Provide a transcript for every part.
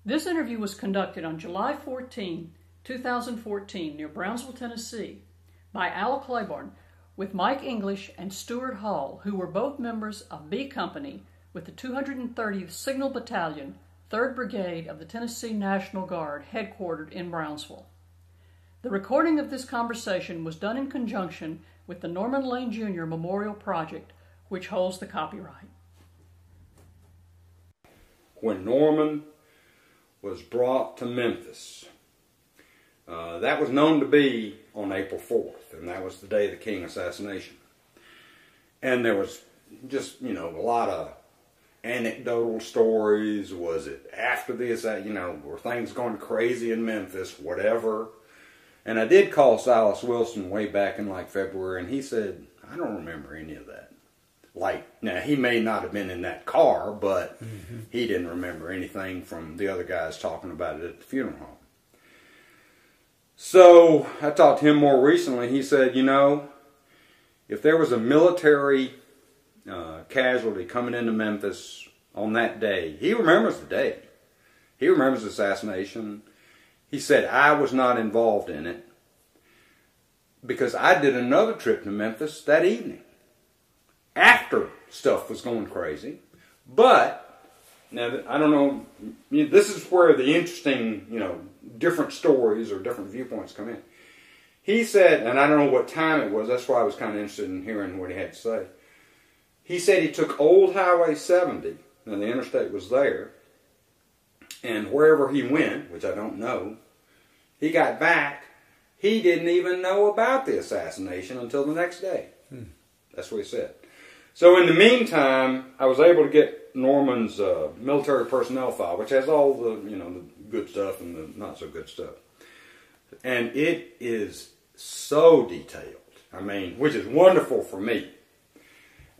This interview was conducted on July 14, 2014, near Brownsville, Tennessee, by Al Claiborne with Mike English and Stewart Hall, who were both members of B Company with the 230th Signal Battalion, 3rd Brigade of the Tennessee National Guard, headquartered in Brownsville. The recording of this conversation was done in conjunction with the Norman Lane Jr. Memorial Project, which holds the copyright. When Norman was brought to Memphis, that was known to be on April 4th, and that was the day of the King assassination. And there was just, a lot of anecdotal stories. Was it after the were things going crazy in Memphis, whatever. And I did call Silas Wilson way back in like February, and he said, I don't remember any of that. Now he may not have been in that car, but he didn't remember anything from the other guys talking about it at the funeral home. So I talked to him more recently. He said, if there was a military casualty coming into Memphis on that day, he remembers the day. He remembers the assassination. He said, I was not involved in it because I did another trip to Memphis that evening after stuff was going crazy. But, now, I don't know, this is where the interesting, different stories or different viewpoints come in. He said, and I don't know what time it was, that's why I was kind of interested in hearing what he had to say. He said he took Old Highway 70, and the interstate was there, and wherever he went, which I don't know, he got back, he didn't even know about the assassination until the next day. That's what he said. So in the meantime, I was able to get Norman's military personnel file, which has all the, the good stuff and the not so good stuff. And it is so detailed. Which is wonderful for me.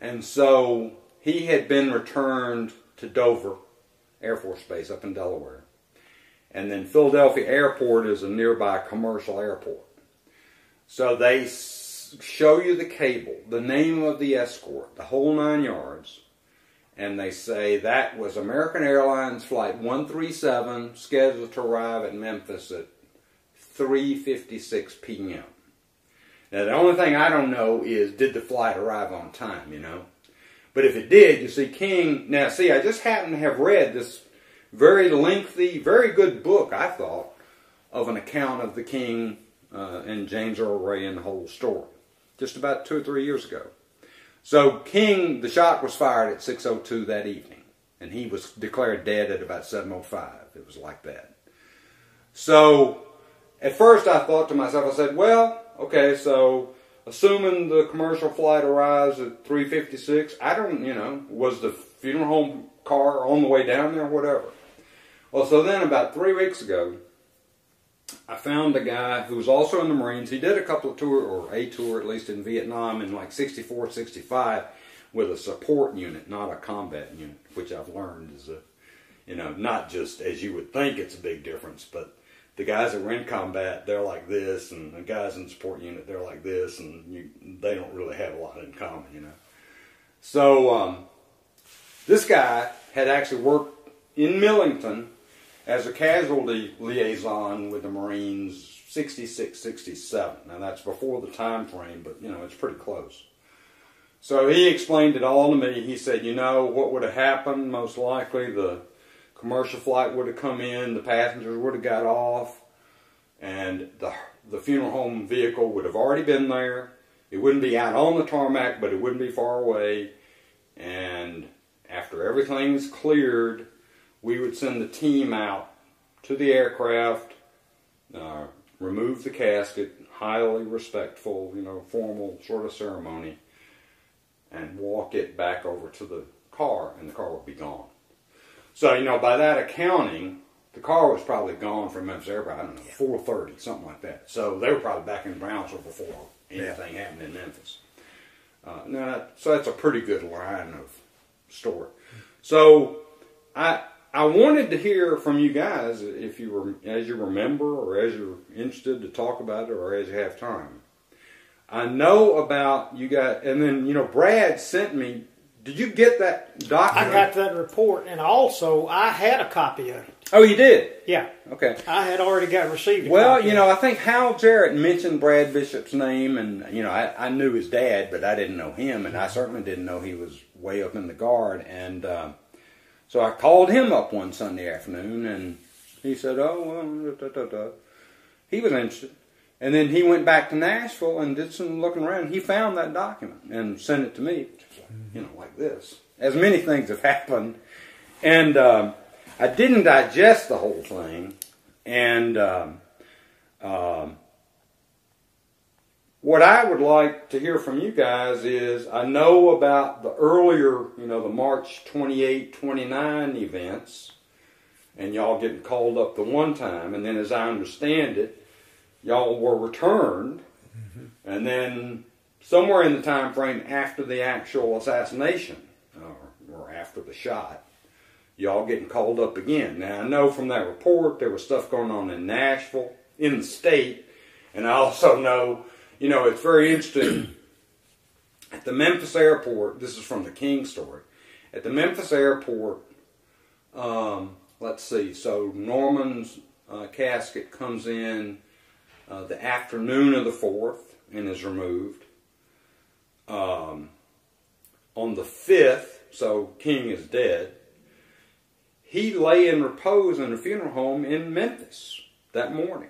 And so he had been returned to Dover Air Force Base up in Delaware. And then Philadelphia Airport is a nearby commercial airport. So they show you the cable, the name of the escort, the whole 9 yards. And they say that was American Airlines Flight 137, scheduled to arrive at Memphis at 3:56 p.m. Now, the only thing I don't know is, did the flight arrive on time, But if it did, you see, King... Now, see, I just happened to have read this very lengthy, very good book, I thought, of an account of the King and James Earl Ray and the whole story, just about 2 or 3 years ago. So, King, the shot was fired at 6:02 that evening, and he was declared dead at about 7:05. It was like that. So, at first I thought to myself, I said, well, okay, so assuming the commercial flight arrives at 3:56, I don't, was the funeral home car on the way down there, whatever. Well, so then about 3 weeks ago, I found a guy who was also in the Marines. He did a couple of tours, or a tour at least, in Vietnam in like 64, 65 with a support unit, not a combat unit, which I've learned is not just as you would think it's a big difference, but the guys that were in combat, they're like this, and the guys in the support unit, they're like this, and they don't really have a lot in common, So, this guy had actually worked in Millington as a casualty liaison with the Marines 66, 67. Now, that's before the time frame, but, it's pretty close. So, he explained it all to me. He said, what would have happened? Most likely, the commercial flight would have come in, the passengers would have got off, and the funeral home vehicle would have already been there. It wouldn't be out on the tarmac, but it wouldn't be far away. And after everything's cleared, we would send the team out to the aircraft, remove the casket, highly respectful, formal sort of ceremony, and walk it back over to the car, and the car would be gone. So, by that accounting, the car was probably gone from Memphis Airport, I don't know, 4:30, something like that. So they were probably back in Brownsville before anything happened in Memphis. So that's a pretty good line of story. So I wanted to hear from you guys, if you were, as you remember, or as you're interested to talk about it, or as you have time. I know about you guys, and then, Brad sent me Did you get that document? I got that report, and also I had a copy of it. Oh, you did? Yeah. Okay. I had already received a Well, copy. you know, I think Hal Jarrett mentioned Brad Bishop's name, and, you know, I knew his dad, but I didn't know him, and I certainly didn't know he was way up in the Guard. And so I called him up one Sunday afternoon, and he said, oh, well, he was interested. And then he went back to Nashville and did some looking around. He found that document and sent it to me, you know, like this. As many things have happened. And I didn't digest the whole thing. And what I would like to hear from you guys is, I know about the earlier, you know, the March 28, 29 events, and y'all getting called up the one time, and then as I understand it, y'all were returned, and then somewhere in the time frame after the actual assassination, or after the shot, y'all getting called up again. Now, I know from that report there was stuff going on in Nashville, in the state, and I also know, you know, it's very interesting, at the Memphis airport, this is from the King story, at the Memphis airport, let's see, so Norman's casket comes in the afternoon of the 4th and is removed. On the 5th, so King is dead, he lay in repose in a funeral home in Memphis that morning.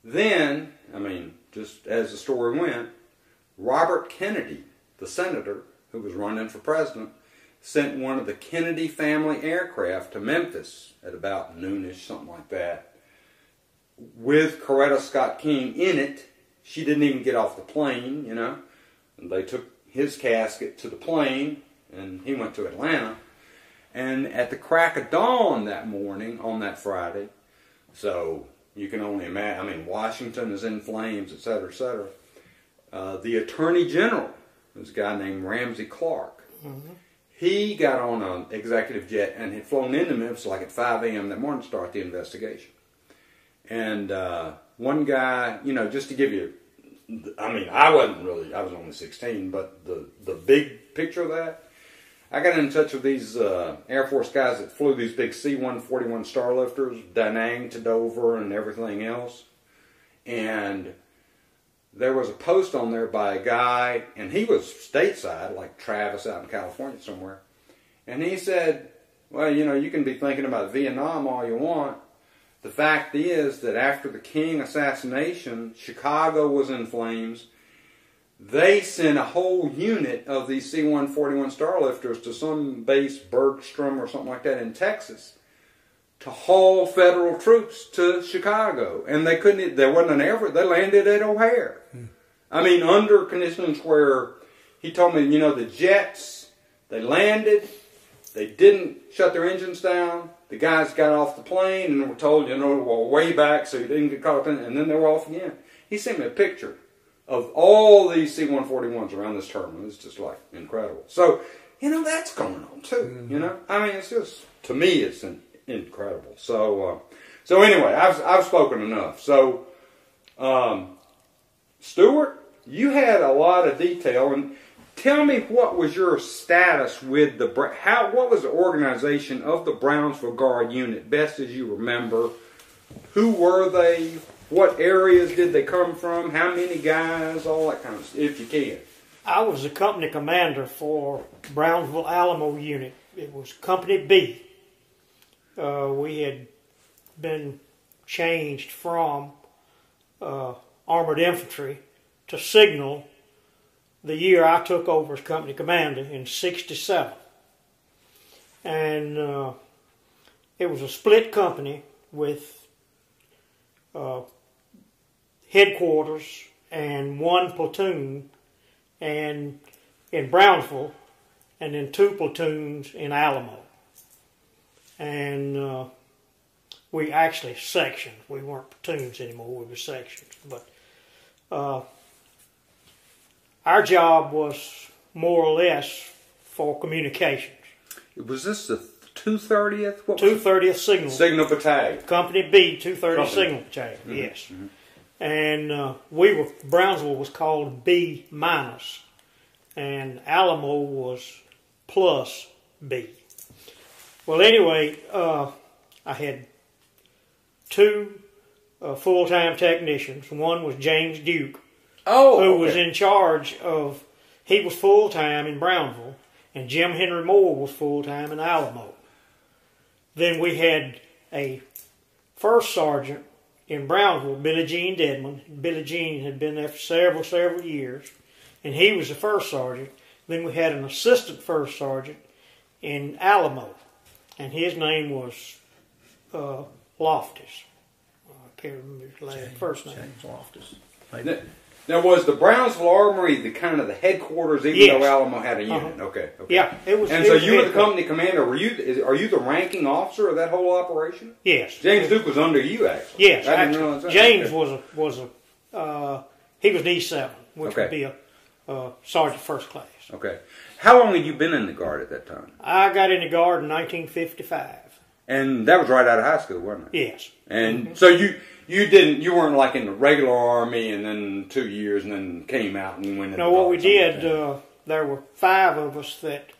Then, I mean, just as the story went, Robert Kennedy, the senator who was running for president, sent one of the Kennedy family aircraft to Memphis at about noonish, something like that, with Coretta Scott King in it. She didn't even get off the plane, you know. And they took his casket to the plane, and he went to Atlanta. And at the crack of dawn that morning, on that Friday, so you can only imagine, I mean, Washington is in flames, etc., etc. The Attorney General, this guy named Ramsey Clark, he got on an executive jet and had flown into Memphis like at 5 a.m. that morning to start the investigation. And one guy, you know, just to give you, I mean, I was only 16, but the big picture of that, I got in touch with these Air Force guys that flew these big C-141 Starlifters, Da Nang to Dover and everything else. And there was a post on there by a guy, and he was stateside, like Travis out in California somewhere. And he said, well, you know, you can be thinking about Vietnam all you want. The fact is that after the King assassination, Chicago was in flames. They sent a whole unit of these C-141 Starlifters to some base, Bergstrom or something like that in Texas, to haul federal troops to Chicago. And they couldn't, there wasn't an airport, they landed at O'Hare. I mean, under conditions where, he told me, you know, the jets, they landed, they didn't shut their engines down, the guys got off the plane and were told, you know, we're way back so you didn't get caught up in it, and then they were off again. He sent me a picture of all these C-141s around this terminal. It's just like incredible. So, you know, that's going on too, you know. I mean, it's just, to me, it's incredible. So anyway, I've spoken enough. So, Stewart, you had a lot of detail, and tell me what was your status with what was the organization of the Brownsville Guard unit, best as you remember? Who were they? What areas did they come from? How many guys? All that kind of stuff, if you can. I was the company commander for Brownsville Alamo unit. It was Company B. We had been changed from armored infantry to Signal the year I took over as company commander in '67. And it was a split company with headquarters and one platoon and in Brownsville, and then 2 platoons in Alamo. And we actually sections. We weren't platoons anymore, we were sections. But our job was more or less for communications. Was this the 230th? 230th Signal Battalion. Company B, 230th Signal Battalion, yes. And Brownsville was called B-. and Alamo was plus B. Well, anyway, I had two full-time technicians. One was James Duke, who was in charge of, he was full-time in Brownsville, and Jim Henry Moore was full-time in Alamo. Then we had a first sergeant in Brownsville, Billy Jean Dedmon. Billy Jean had been there for several years, and he was the first sergeant. Then we had an assistant first sergeant in Alamo, and his name was Loftus. I can't remember his first name. James Loftus. Now, was the Brownsville Armory the kind of the headquarters, even though Alamo had a unit? Okay. Yeah, it was. And so you were the company commander. Are you the ranking officer of that whole operation? Yes. James Duke was under you, actually. Yes, I didn't realize that. James he was an E7, which would be a sergeant first class. Okay. How long had you been in the Guard at that time? I got in the Guard in 1955. And that was right out of high school, wasn't it? Yes. And so you weren't like in the regular Army and then 2 years and then came out and went in the Guard. No, what we did, there were 5 of us that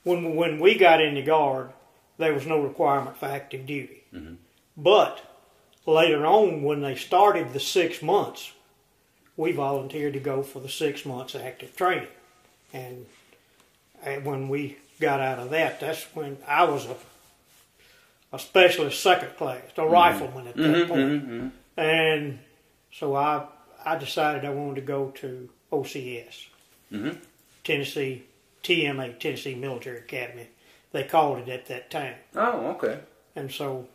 when we got in the Guard, there was no requirement for active duty. Mm-hmm. But later on, when they started the 6 months, we volunteered to go for the 6 months active training. And when we got out of that, that's when I was a specialist second class, a rifleman at that point. Mm-hmm. And so I decided I wanted to go to OCS, Tennessee, TMA, Tennessee Military Academy. They called it at that time. Oh, okay. And so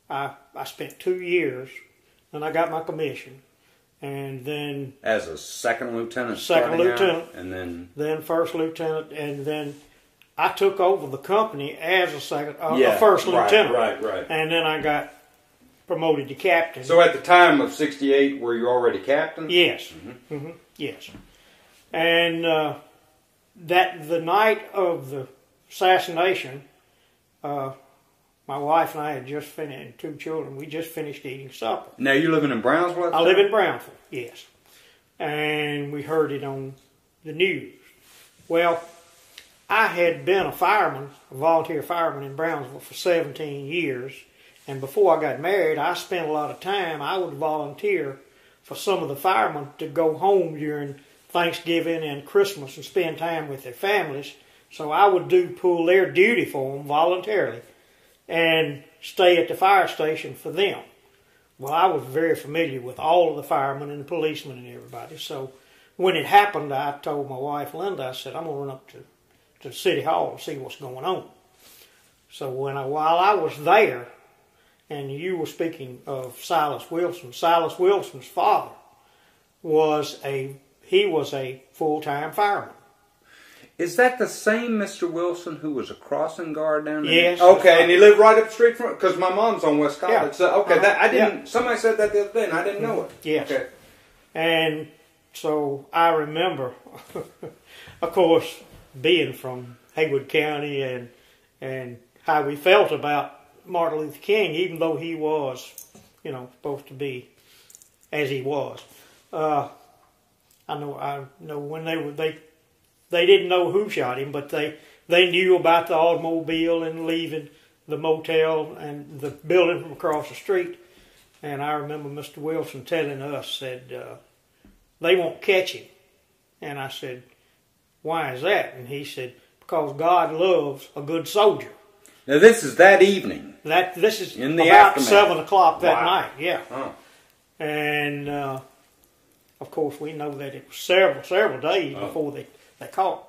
I spent 2 years, and I got my commission. And then as a second lieutenant, and then first lieutenant, and then I took over the company as a first lieutenant. Right. And then I got promoted to captain. So at the time of '68, were you already captain? Yes. Yes. And the night of the assassination, my wife and I had just finished, and 2 children, we just finished eating supper. Now, you living in Brownsville? I live in Brownsville, yes. And we heard it on the news. Well, I had been a volunteer fireman in Brownsville for 17 years. And before I got married, I spent a lot of time. I would volunteer for some of the firemen to go home during Thanksgiving and Christmas and spend time with their families. So I would pull their duty for them voluntarily and stay at the fire station for them. Well, I was very familiar with all of the firemen and the policemen and everybody. So when it happened, I told my wife, Linda, I said, I'm going to run up to the city hall and see what's going on. So while I was there, and you were speaking of Silas Wilson's father was a full-time fireman. Is that the same Mr. Wilson who was a crossing guard down there? Yes. Okay, and he lived right up the street from, because my mom's on West College. Yeah. So, okay, somebody said that the other day, and I didn't know it. Yes. Okay. And so I remember, of course, being from Haywood County and how we felt about Martin Luther King, even though he was, supposed to be as he was. I know when they didn't know who shot him, but they knew about the automobile and leaving the motel and the building from across the street. And I remember Mr. Wilson telling us, said, they won't catch him. And I said, why is that? And he said, because God loves a good soldier. Now this is that evening. This is in the about aftermath. 7 o'clock that night, yeah. Oh. And of course we know that it was several days before they caught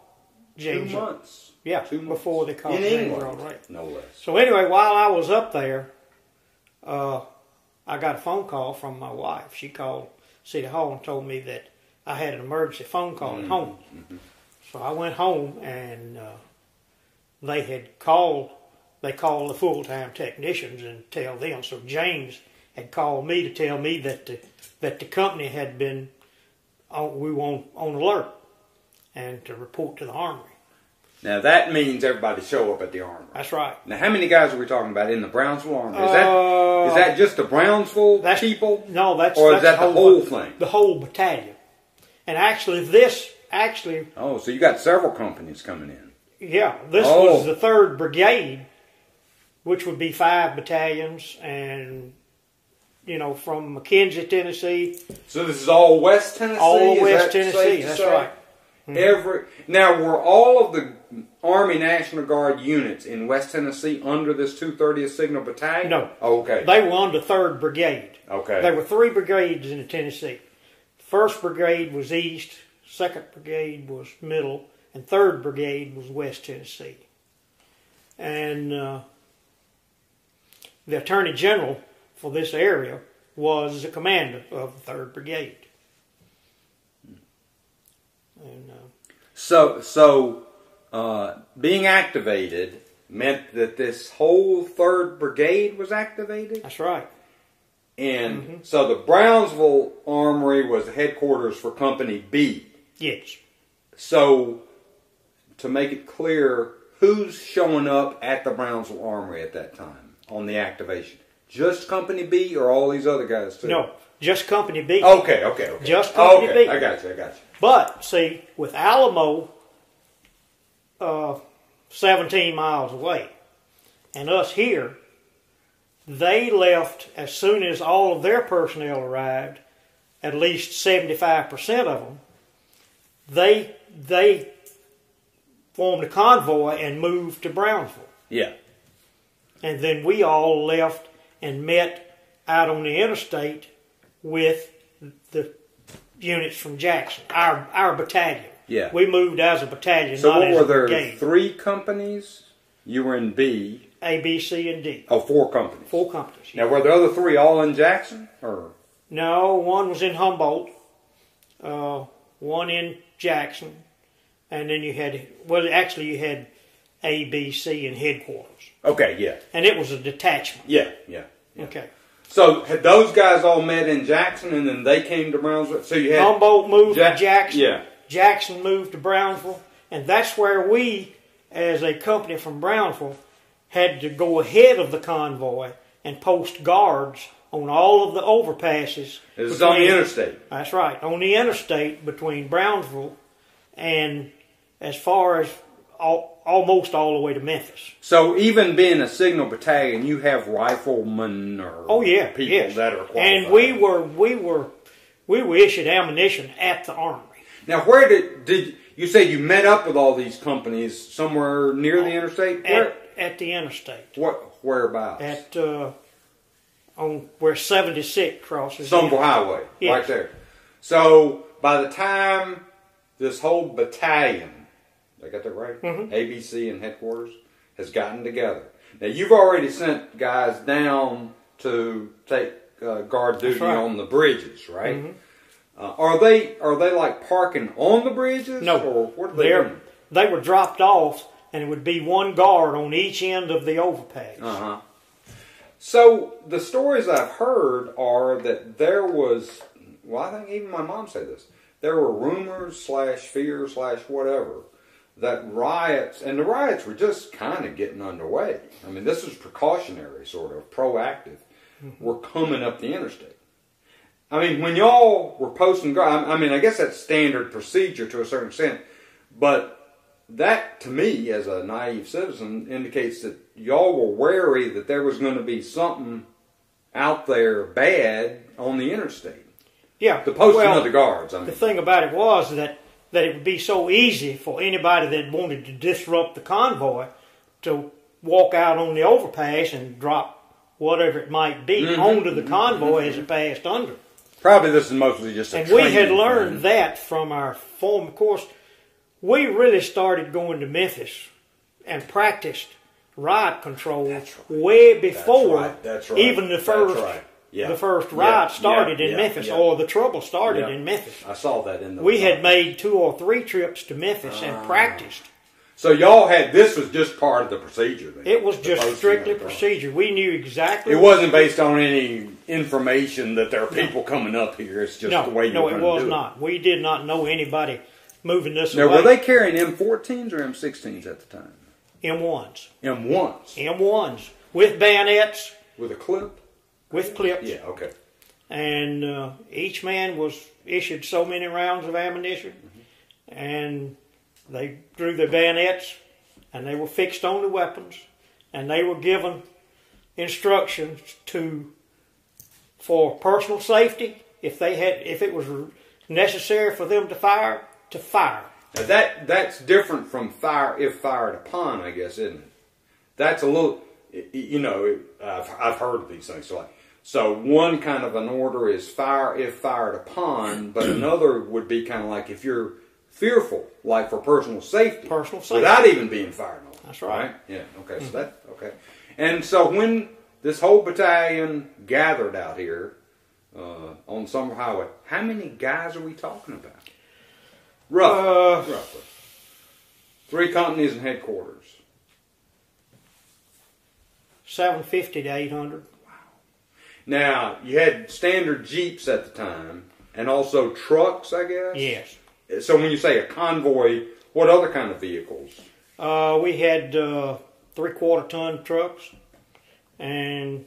James. 2 months. Yeah, 2 months. before they caught in James England, right. no less. So anyway, while I was up there, I got a phone call from my wife. She called City Hall and told me that I had an emergency phone call at home. Mm-hmm. So I went home and they called the full-time technicians and tell them. So James had called me to tell me that the company had been we were on alert and to report to the armory. Now that means everybody show up at the armory. That's right. Now how many guys are we talking about in the Brownsville armory? Is that just the Brownsville people? No, that's the whole thing? The whole battalion. And actually this actually... Oh, so you got several companies coming in. Yeah, this was the 3rd Brigade, which would be 5 battalions, and, you know, from McKenzie, Tennessee. So this is all West Tennessee? All West Tennessee, that's right. Now, were all of the Army National Guard units in West Tennessee under this 230th Signal Battalion? No. Oh, okay. They were under 3rd Brigade. Okay. There were 3 brigades in Tennessee. 1st Brigade was East, 2nd Brigade was Middle, and 3rd Brigade was West Tennessee. And the Attorney General for this area was the commander of the 3rd Brigade. And, So being activated meant that this whole 3rd Brigade was activated? that's right. And so the Brownsville Armory was the headquarters for Company B. Yes. So, to make it clear, who's showing up at the Brownsville Armory at that time on the activation? Just Company B or all these other guys too? No, just Company B. Okay. Just Company B. I got you. But, see, with Alamo 17 miles away, and us here, they left as soon as all of their personnel arrived, at least 75% of them. They formed a convoy and moved to Brownsville. Yeah. And then we all left and met out on the interstate with the units from Jackson, our battalion. Yeah. We moved as a battalion, So not what as were a there? brigade. 3 companies? You were in B. A, B, C, and D. Oh, 4 companies. 4 companies. Now, were the other 3 all in Jackson? Or No, one was in Humboldt, one in Jackson, and then you had, well, actually you had A, B, C in headquarters. Okay, yeah. And it was a detachment. Yeah. Okay. So, had those guys all met in Jackson and then they came to Brownsville? So you had Humboldt moved to Jackson. Yeah. Jackson moved to Brownsville. And that's where we, as a company from Brownsville, had to go ahead of the convoy and post guards on all of the overpasses. It was on the interstate. That's right. On the interstate between Brownsville and as far as almost all the way to Memphis. So even being a Signal Battalion, you have riflemen or people that are qualified. And we were issued ammunition at the Armory. Now, where did you say you met up with all these companies somewhere near the interstate? At the interstate. Whereabouts? At on where 76 crosses. Somerville Highway, yes. Right there. So by the time this whole battalion, I got that right? ABC and headquarters has gotten together. Now you've already sent guys down to take guard duty on the bridges, right? Are they like parking on the bridges? No, or what are they doing? They were dropped off, and it would be one guard on each end of the overpass. So the stories I've heard are that there was, well, I think even my mom said this, there were rumors / fears / whatever that riots, and the riots were just kind of getting underway. I mean, this was precautionary, sort of proactive, were coming up the interstate. I mean, when y'all were posting, I mean, I guess that's standard procedure to a certain extent, but that, to me, as a naive citizen, indicates that y'all were wary that there was going to be something out there bad on the interstate. Yeah. The posting of the guards, I mean. The thing about it was that it would be so easy for anybody that wanted to disrupt the convoy to walk out on the overpass and drop whatever it might be onto the convoy as it passed under. Probably this is mostly just a And we had learned that from our former course. We really started going to Memphis and practiced riot control way before even the first riot started in Memphis, or the trouble started in Memphis. I saw that in the... We had made 2 or 3 trips to Memphis and practiced. So y'all had, this was just part of the procedure then? It was just strictly procedure. We knew exactly... It wasn't based on any information that there are people coming up here. It's just the way you were going to do it. No, it was not. We did not know anybody moving this away. Now, were they carrying M14s or M16s at the time? M1s. M1s? M1s. With bayonets. With a clip? With clips. Yeah, okay. And each man was issued so many rounds of ammunition. and they drew their bayonets, and they were fixed on the weapons, and they were given instructions for personal safety, if it was necessary for them to fire, to fire. Now that's different from fire if fired upon, I guess, isn't it? That's a little, I've heard of these things. So one kind of an order is fire if fired upon, but another would be kind of like if you're fearful, like for personal safety. Personal safety. Without even being fired on. That's right. Yeah, okay, so that, okay. And so when this whole battalion gathered out here on Summer Highway, how many guys are we talking about? Roughly. 3 companies and headquarters. 750 to 800. Wow. Now, you had standard Jeeps at the time, and also trucks, I guess? Yes. So when you say a convoy, what other kind of vehicles? We had 3/4 ton trucks, and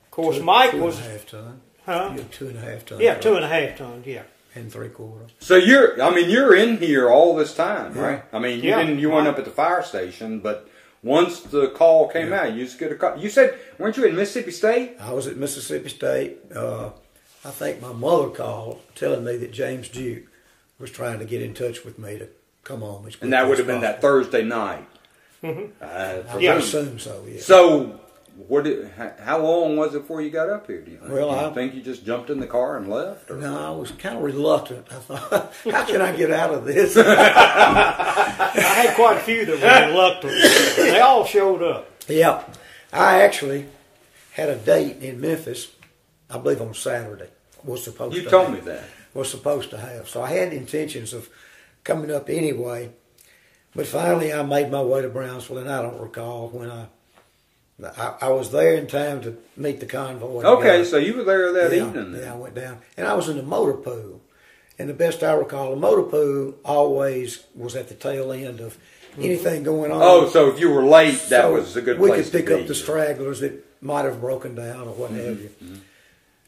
of course Mike was 2.5 ton. Huh? You had 2.5 ton. Yeah, truck. 2.5 tons. Yeah. And 3/4. So you're in here all this time, right? I mean, you weren't right. up at the fire station, but once the call came out, you just get a call. You said, weren't you in Mississippi State? I was at Mississippi State. I think my mother called telling me that James Duke was trying to get in touch with me to come home. And that would have been that Thursday night. Mm-hmm. I would assume so, yeah. So, how long was it before you got up here, do you think? Well, I think you just jumped in the car and left? Or? No, I was kind of reluctant. I thought, how can I get out of this? I had quite a few that were reluctant. They all showed up. Yeah. I actually had a date in Memphis, I believe on Saturday. Was supposed to You told have. me that. Was supposed to have. So I had intentions of coming up anyway. But finally I made my way to Brownsville, and I don't recall when I was there in time to meet the convoy. Okay, so you were there that evening then. Yeah, I went down. And I was in the motor pool. And the best I recall, the motor pool always was at the tail end of anything going on. Oh, so if you were late, that was a good place to be. We could pick up the stragglers that might have broken down or what have you. Mm-hmm.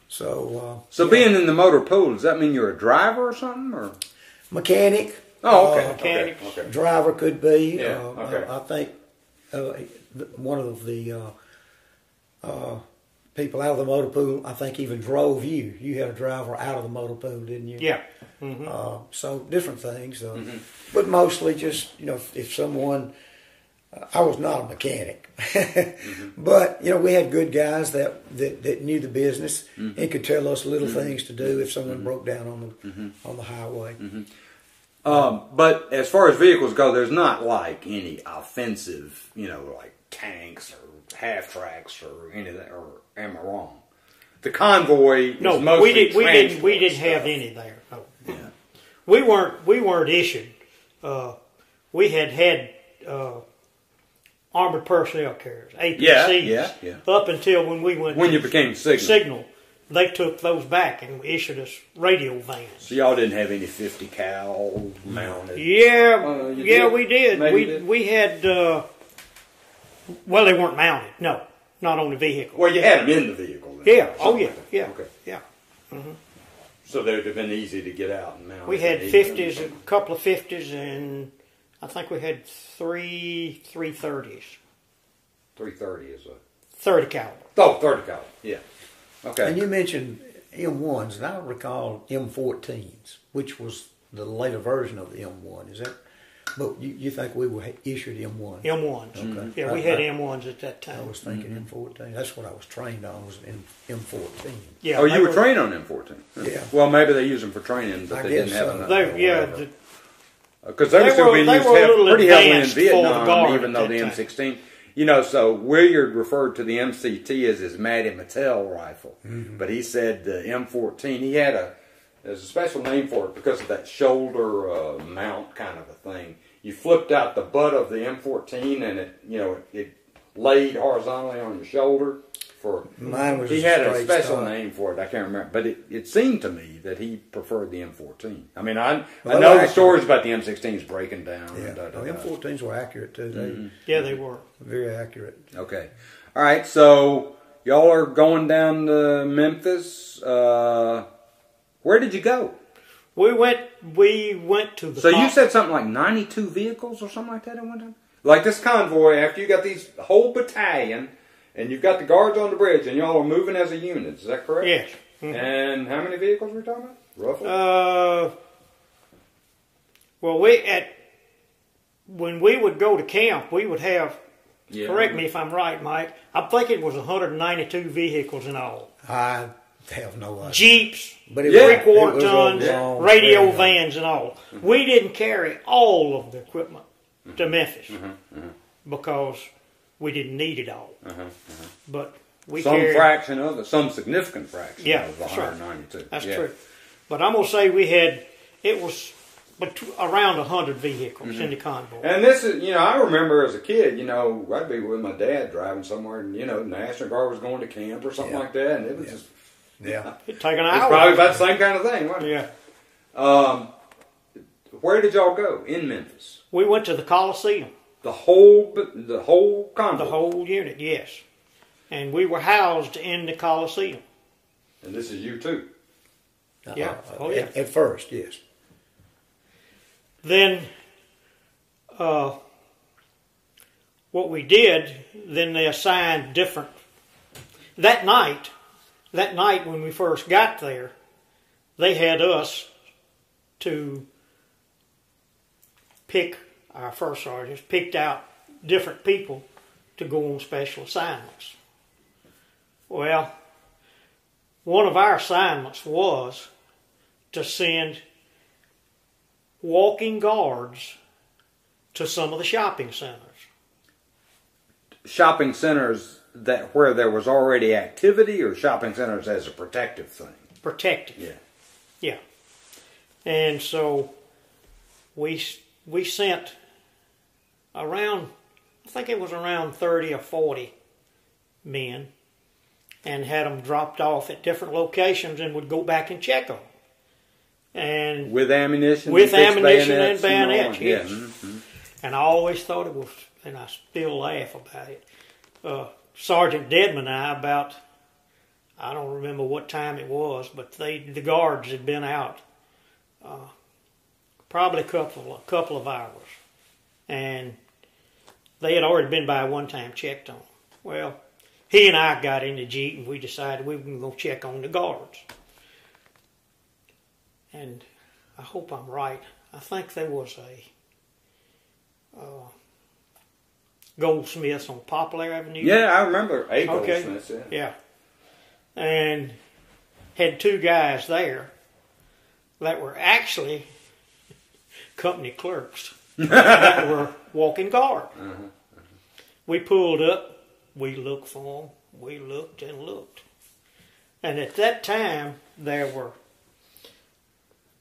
So being in the motor pool, does that mean you're a driver or something? Or mechanic. Oh, okay. Mechanic. Okay. Driver could be. Yeah, okay. I think one of the people out of the motor pool, I think, even drove you. You had a driver out of the motor pool, didn't you? Yeah. Mm-hmm. So different things. But mostly just, if someone... I was not a mechanic. But, we had good guys that knew the business and could tell us little things to do if someone broke down on the highway. But as far as vehicles go, there's not like any offensive, like tanks or half tracks or any of that, or am I wrong? The convoy No, is mostly we didn't have any there. No. Yeah. We weren't issued. We had armored personnel carriers, APCs. Yeah. Up until when we went When to you became Signal. they took those back and issued us radio vans. So y'all didn't have any 50 cal mounted? Yeah, did? we did. Maybe We had. Well, they weren't mounted. No, not on the vehicle. Well, you had them in the vehicle. Then, Yeah. Oh, yeah. Yeah. Okay. Yeah. Mm-hmm. So they would have been easy to get out and mount. We had 50s, a couple of 50s, and I think we had three 330s. 330 is a 30 caliber. Oh, 30 caliber. Yeah. Okay. And you mentioned M1s, and I recall M14s, which was the later version of the M1. Is that? But you think we were issued M1? M1s. Okay. Yeah, we had M1s at that time. I was thinking M14. That's what I was trained on, was M14. Yeah. Oh, you were trained on M14? Yeah. Well, maybe they use them for training, but I they guess didn't have so. enough. Because they were They still were- being they used were a little pretty heavily in advanced for the Vietnam, Guard even at though that the time. M16. So Williard referred to the MCT as his Matty Mattel rifle, but he said the M14. He had there's a special name for it because of that shoulder mount kind of a thing. You flipped out the butt of the M14 and it laid horizontally on your shoulder. Mine was He had a straight special stock. name for it. I can't remember, but it seemed to me that he preferred the M14. I mean, I Well, know the actually- stories about the M16s breaking down. Yeah. and M14s were accurate too. Yeah, they were. Very accurate. Okay, all right. So y'all are going down to Memphis. Where did you go? We went to the. So you said something like 92 vehicles or something like that at one time? Like this convoy, after you got these whole battalion, and you've got the guards on the bridge, and y'all are moving as a unit. Is that correct? Yes. Mm-hmm. And how many vehicles were we talking about, roughly? Well, when we would go to camp, we would have. Yeah. Correct me if I'm right, Mike. I think it was 192 vehicles in all. I have no idea. Jeeps, but it 3/4 tons, radio vans, and all. Mm-hmm. We didn't carry all of the equipment to Memphis because we didn't need it all. But we carried some significant fraction of the 192. Right. That's true. But I'm gonna say it was around 100 vehicles in the convoy. And this is, I remember as a kid, I'd be with my dad driving somewhere, and the National Guard was going to camp or something like that, and it was just it'd take an hour. It's probably about the same kind of thing, wasn't it? Yeah. Where did y'all go in Memphis? We went to the Coliseum. The whole convoy? The whole unit, yes. And we were housed in the Coliseum. And this is you too? Yeah. At first, yes. Then, what we did, then they assigned different. That night when we first got there, they had us to pick, our first sergeants picked out different people to go on special assignments. Well, one of our assignments was to send walking guards to some of the shopping centers. Shopping centers where there was already activity, or shopping centers as a protective thing? Protective. Yeah. Yeah. And so we sent around, I think it was around 30 or 40 men, and had them dropped off at different locations and would go back and check them. And with ammunition? With ammunition and bayonets, yes. Yeah. Mm-hmm. And I always thought it was, and I still laugh about it, Sergeant Deadman and I, I don't remember what time it was, but the guards had been out probably a couple of hours. And they had already been by one time, checked on. Well, he and I got in the Jeep and we decided we were going to go check on the guards. And I hope I'm right. I think there was a Goldsmiths on Poplar Avenue. Yeah, I remember a Goldsmiths. Yeah. And had two guys there that were actually company clerks that were walking guard. We pulled up. We looked for them. We looked and looked. And at that time, there were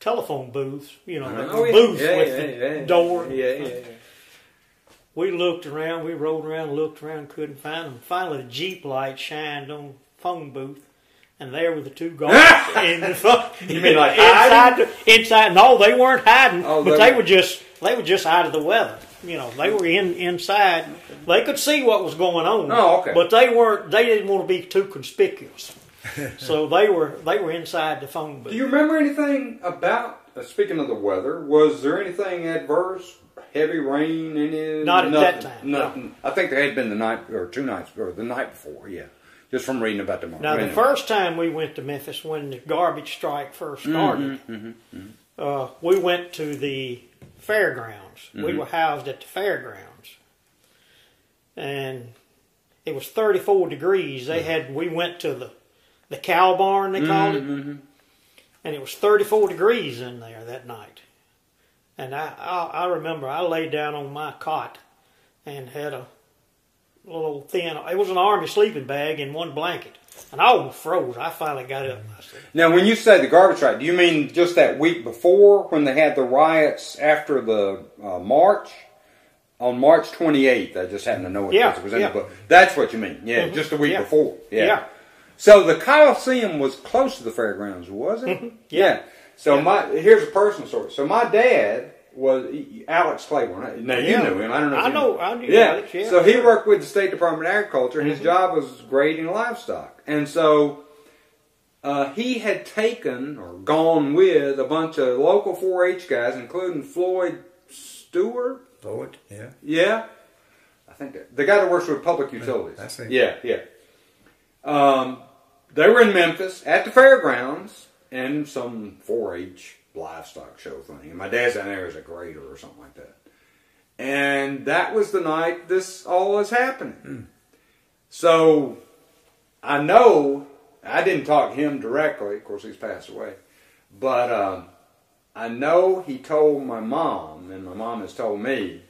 telephone booths, booths with the door. Yeah. We looked around, we rolled around, looked around, couldn't find them. Finally, the Jeep light shined on the phone booth, and there were the two guards in the phone. You mean like hiding? Inside? No, they weren't hiding, but they were just out of the weather. They were inside. They could see what was going on. Oh, okay. But they didn't want to be too conspicuous. So they were inside the phone booth. Do you remember anything about, speaking of the weather, was there anything adverse? Heavy rain? Not at that time. Nothing. No. I think there had been the night or 2 nights, or the night before, yeah. Just from reading about them. Now, the first time we went to Memphis, when the garbage strike first started, we went to the fairgrounds. We were housed at the fairgrounds. And it was 34 degrees. We went to the cow barn, they called it. And it was 34 degrees in there that night. And I remember I laid down on my cot and had a little thin, it was an army sleeping bag and one blanket. And I almost froze. I finally got up. Now, when you say the garbage strike, do you mean just that week before when they had the riots after the march? On March 28th, I just happened to know it was in the book. That's what you mean. Yeah, just a week before. Yeah. So the Coliseum was close to the fairgrounds, was it? Yeah. So here's a personal story. So my dad was Alex Claiborne. Now you knew him. I don't know. I knew Alex. Yeah. So he worked with the State Department of Agriculture, and his job was grading livestock. And so he had taken or gone with a bunch of local 4-H guys, including Floyd Stewart. Floyd, yeah. Yeah. I think the guy that works with public utilities. I see. Yeah. They were in Memphis at the fairgrounds and some 4-H livestock show thing. And my dad's down there as a grader or something like that. And that was the night this all is happening. So I know, I didn't talk to him directly. Of course, he's passed away. But I know he told my mom, and my mom has told me,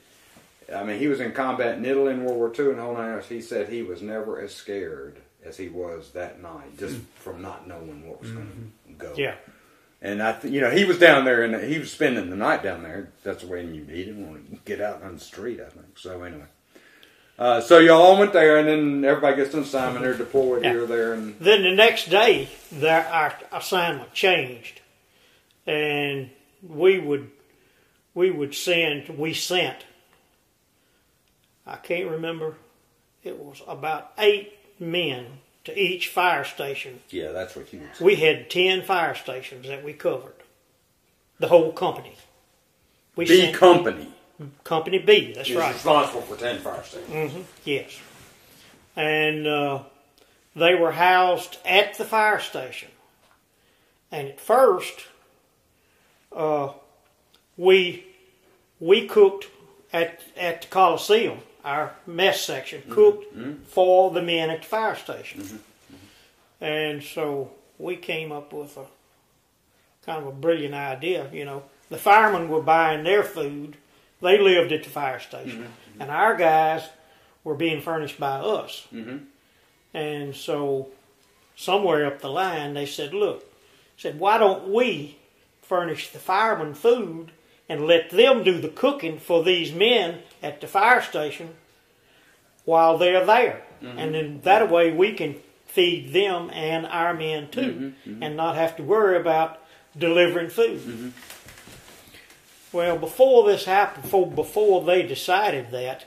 I mean, he was in combat in Italy in World War II and the whole 9 yards. He said he was never as scared as he was that night, just from not knowing what was going to go. Yeah. And he was down there, and he was spending the night down there. That's the way you didn't want to get out on the street, I think. So anyway, so y'all all went there, and then everybody gets to assignment. They're deployed here or there, and then the next day, our assignment changed, and we sent. I can't remember. It was about 8 men to each fire station. Yeah, that's what you would say. We had 10 fire stations that we covered. The whole company. Company. Company B, that's right. Responsible for 10 fire stations. Yes. And they were housed at the fire station. And at first, we cooked at the Coliseum. Our mess section cooked for the men at the fire station. And so we came up with a kind of a brilliant idea, The firemen were buying their food. They lived at the fire station. And our guys were being furnished by us. And so somewhere up the line they said, why don't we furnish the firemen food and let them do the cooking for these men at the fire station while they're there. And then that way we can feed them and our men too, and not have to worry about delivering food. Well, before this happened, before they decided that,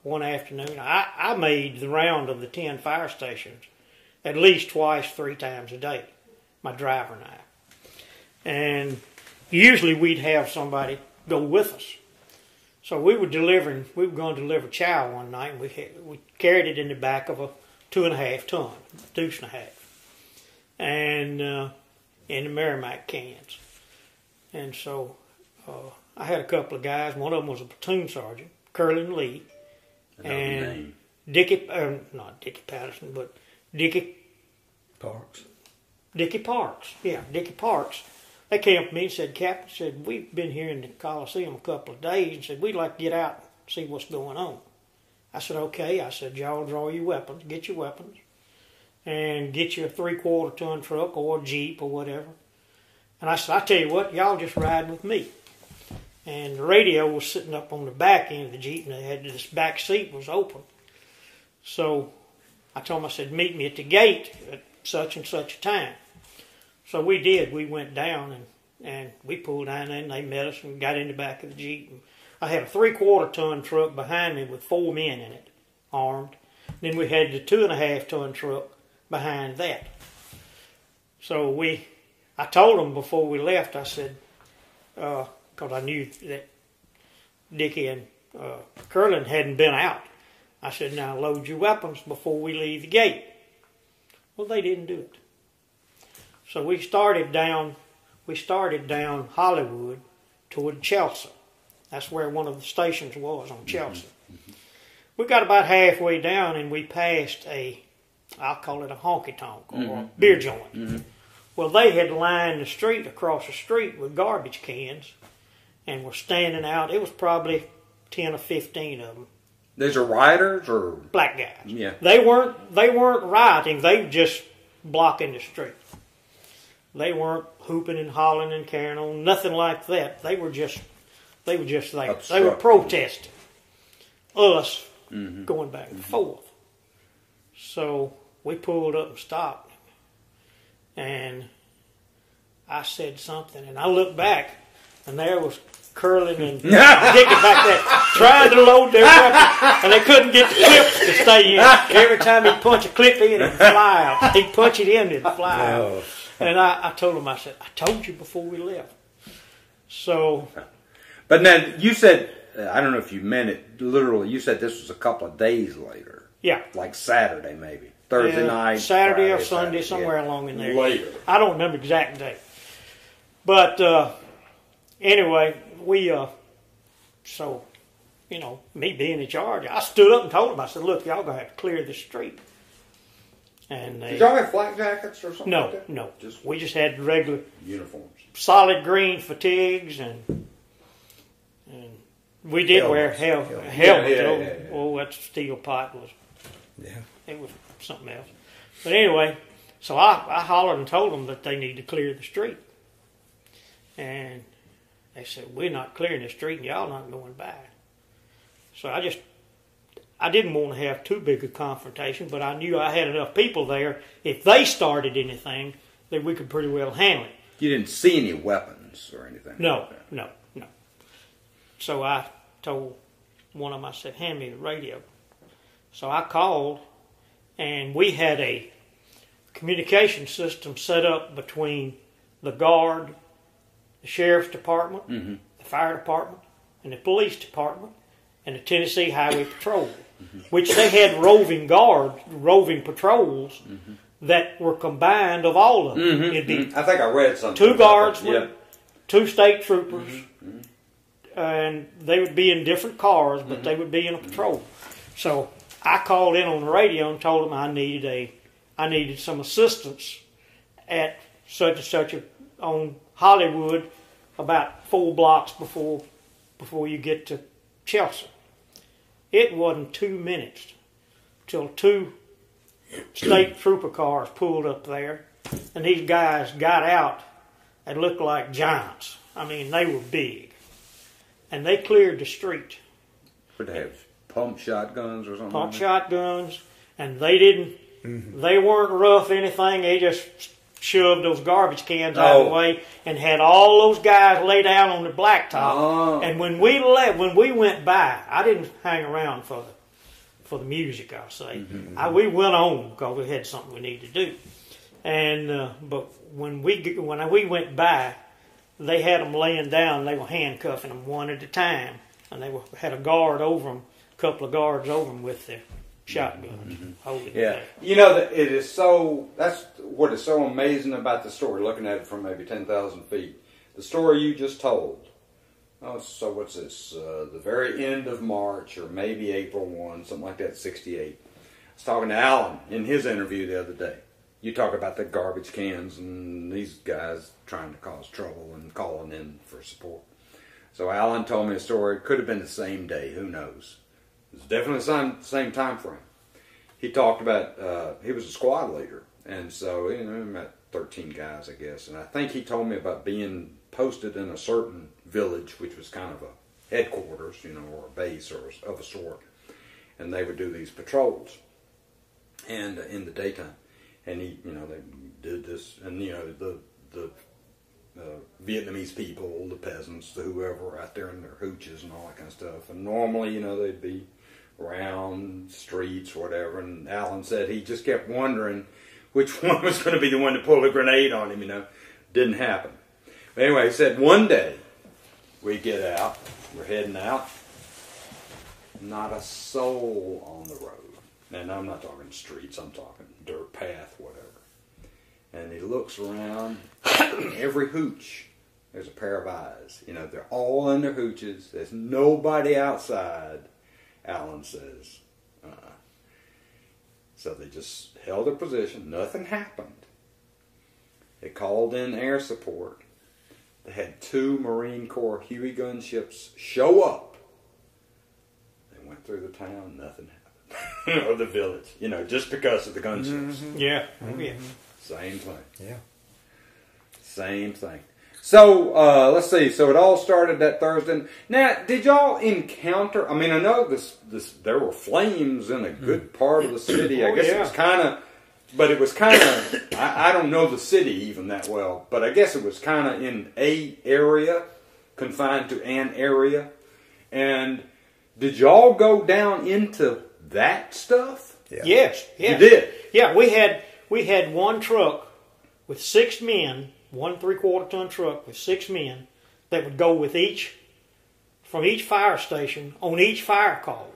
one afternoon, I made the round of the 10 fire stations at least twice, 3 times a day, my driver and I. And usually we'd have somebody go with us. So we were going to deliver chow one night, and we carried it in the back of a 2.5 ton, deuce and a half, and in the Merrimack cans. And so I had a couple of guys. One of them was a platoon sergeant, Curlin Lee, and Dickie, not Dickie Patterson, but Dickie Parks. Dickie Parks, yeah, Dickie Parks. They came up to me and said, Captain, we've been here in the Coliseum a couple of days, and said, we'd like to get out and see what's going on. I said, okay. I said, y'all draw your weapons, get your weapons, and get you a 3/4 ton truck or a Jeep or whatever. And I said, I tell you what, y'all just ride with me. And the radio was sitting up on the back end of the Jeep, and they had this back seat was open. So I told them, I said, meet me at the gate at such and such a time. So we did. We went down and we pulled down there, and they met us and got in the back of the Jeep. And I had a 3/4 ton truck behind me with 4 men in it, armed. Then we had the 2.5 ton truck behind that. So I told them before we left, I said, because I knew that Dickie and Curlin hadn't been out. I said, now load your weapons before we leave the gate. Well, they didn't do it. So we started down Hollywood toward Chelsea. That's where one of the stations was, on Chelsea. We got about halfway down, and we passed I'll call it a honky-tonk or a beer joint. Well, they had lined the street across the street with garbage cans and were standing out. It was probably 10 or 15 of them. These are rioters or black guys? Yeah. They weren't rioting. They were just blocking the street. They weren't hooping and hollering and carrying on, nothing like that. They were just there. They were protesting us going back and forth. So we pulled up and stopped, and I said something, and I looked back, and there was curling and kicking back there, trying to load their weapon, and they couldn't get the clips to stay in. Every time he'd punch a clip in, it'd fly out. He'd punch it in, it'd fly out. And I told him, I said, I told you before we left. So. But then you said, I don't know if you meant it literally, you said this was a couple of days later. Yeah. Like Saturday maybe. Thursday night. Saturday Friday, or Sunday, Saturday, somewhere along in there. Later. I don't remember the exact date. But anyway, we, so, you know, me being in charge, I stood up and told them, I said, look, y'all going to have to clear the street. And Did y'all have flak jackets or something no, like that? No. We just had regular uniforms. Solid green fatigues and we did wear helmets. Yeah. Oh, that steel pipe was, Yeah. it was something else. But anyway, so I hollered and told them that they need to clear the street. And they said, we're not clearing the street and y'all not going by. So I didn't want to have too big a confrontation, but I knew I had enough people there. If they started anything, that we could pretty well handle it. You didn't see any weapons or anything? No. So I told one of them, I said, hand me the radio. So I called, and we had a communication system set up between the guard, the sheriff's department, the fire department, and the police department, and the Tennessee Highway Patrol, which they had roving patrols that were combined of all of them. It'd be I think I read something. 2 guardsmen, 2 state troopers, and they would be in different cars, but they would be in a patrol. So I called in on the radio and told them I needed some assistance at such and such on Hollywood, about 4 blocks before you get to Chelsea. It wasn't 2 minutes till 2 state trooper cars pulled up there, and these guys got out and looked like giants. I mean, they were big. And they cleared the street. Would they have pump shotguns or something? Pump shotguns, and they didn't, they weren't rough anything, they just shoved those garbage cans out of the way and had all those guys lay down on the blacktop. And when we went by, I didn't hang around for the music, I'll say. We went on because we had something we needed to do. And but when we went by, they had them laying down. They were handcuffing them one at a time, and they had a guard over them, a couple of guards over them with their shotguns holding them there. You know, it is so. That's what is so amazing about the story. Looking at it from maybe 10,000 feet, the story you just told. Oh, so what's this? The very end of March, or maybe April 1, something like that, 68. I was talking to Alan in his interview the other day. You talk about the garbage cans and these guys trying to cause trouble and calling in for support. So Alan told me a story. It could have been the same day. Who knows? It was definitely the same time frame. He talked about, he was a squad leader. And so, you know, about 13 guys, I guess. And I think he told me about being posted in a certain village, which was kind of a headquarters, you know, or a base or of a sort. And they would do these patrols and in the daytime. And he, you know, they did this, and you know, the Vietnamese people, the peasants, the whoever, out there in their hooches and all that kind of stuff. And normally, you know, they'd be around streets, whatever. And Alan said he just kept wondering which one was going to be the one to pull a grenade on him. You know, didn't happen. But anyway, he said one day we get out, we're heading out, not a soul on the road. And I'm not talking streets, I'm talking dirt path, whatever. And he looks around, and every hooch, there's a pair of eyes. You know, they're all in their hooches. There's nobody outside, Alan says. So they just held their position. Nothing happened. They called in air support. They had 2 Marine Corps Huey gunships show up. They went through the town, nothing happened. Or the village, you know, just because of the gunships. Yeah. Same thing. Yeah. Same thing. So, let's see. So it all started that Thursday. Now, did y'all encounter, I mean, I know there were flames in a good part of the city. I guess it was kind of, but it was kind of, I don't know the city even that well, but I guess it was kind of in a area confined to an area. And did y'all go down into that stuff? Yeah. Yes. You did? Yeah, we had one truck with 6 men, 1 3/4 ton truck with 6 men that would go with from each fire station on each fire call.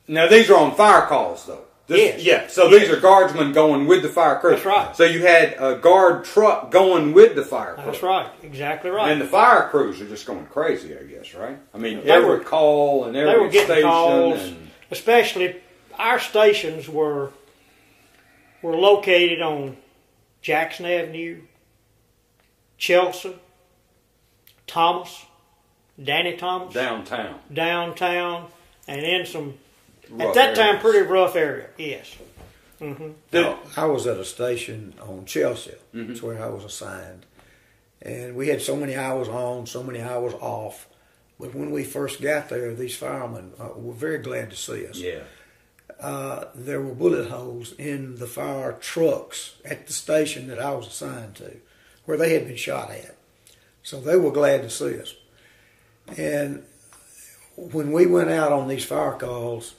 Now these are on fire calls though. Yes. Yeah, so these are guardsmen going with the fire crew. That's right. So you had a guard truck going with the fire crew. That's right, exactly right. And the fire crews are just going crazy, I guess, right? I mean, They every were- call and they every were getting station. calls, And especially our stations were located on Jackson Avenue, Chelsea, Thomas, Danny Thomas, downtown. and then some, Rough at that time, areas. pretty rough area, yes. I was at a station on Chelsea. That's where I was assigned. And we had so many hours on, so many hours off. But when we first got there, these firemen were very glad to see us. Yeah. There were bullet holes in the fire trucks at the station that I was assigned to, where they had been shot at. So they were glad to see us. And when we went out on these fire calls,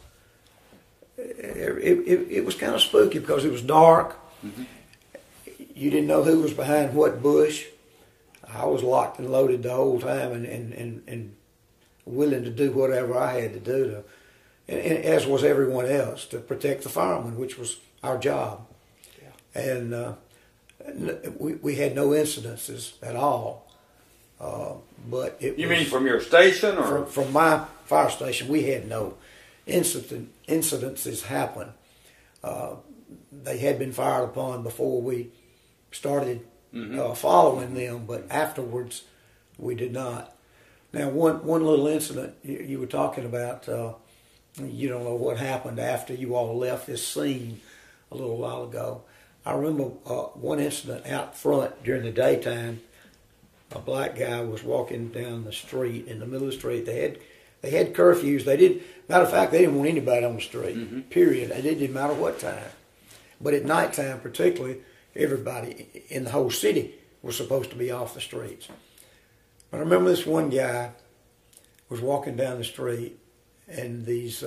it was kind of spooky because it was dark. You didn't know who was behind what bush. I was locked and loaded the whole time and willing to do whatever I had to do and as was everyone else, to protect the firemen, which was our job. Yeah. And we had no incidences at all. But You mean from your station, or from my fire station? We had no incidences happen. They had been fired upon before we started following them, but afterwards we did not. Now, one little incident you were talking about. You don't know what happened after you all left this scene a little while ago. I remember one incident out front during the daytime. A black guy was walking down the street, in the middle of the street. They had curfews. Matter of fact, they didn't want anybody on the street, period. It didn't matter what time. But at nighttime particularly, everybody in the whole city was supposed to be off the streets. But I remember this one guy was walking down the street, and these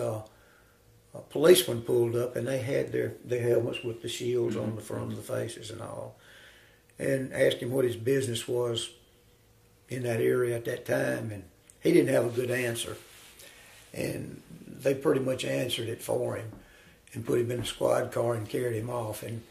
policemen pulled up, and they had their helmets with the shields on the front of the faces and all, and asked him what his business was in that area at that time, and he didn't have a good answer. And they pretty much answered it for him and put him in a squad car and carried him off. And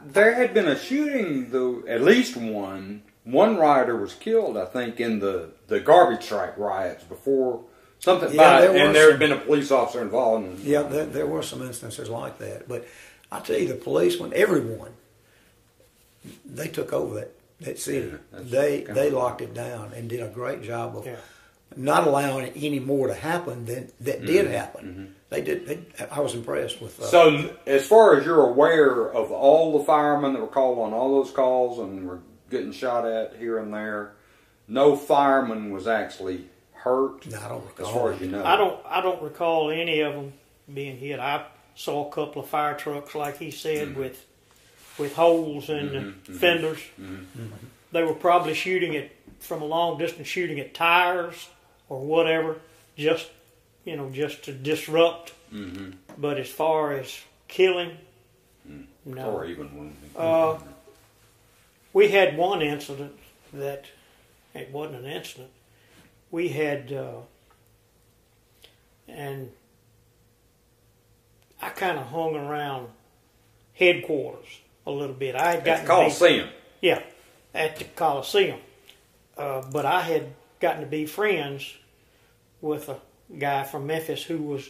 there had been a shooting, though, at least one. One rioter was killed, I think, in the garbage strike riots before something. There had been a police officer involved. Yeah, there were some instances like that. But I tell you, the policemen, everyone, they took over that city. They locked it down and did a great job of not allowing any more to happen that did happen. They did. I was impressed with. So, as far as you're aware of all the firemen that were called on all those calls and were getting shot at here and there, no fireman was actually hurt. No, I don't recall. As far as you know, I don't recall any of them being hit. I saw a couple of fire trucks, like he said, with holes in the fenders. They were probably shooting it from a long distance, shooting at tires or whatever, just to disrupt. But as far as killing, no. Or even wounding. We had one incident that it wasn't an incident. We had, and I kind of hung around headquarters a little bit. I had gotten at the Coliseum. At the Coliseum. But I had gotten to be friends with a guy from Memphis who was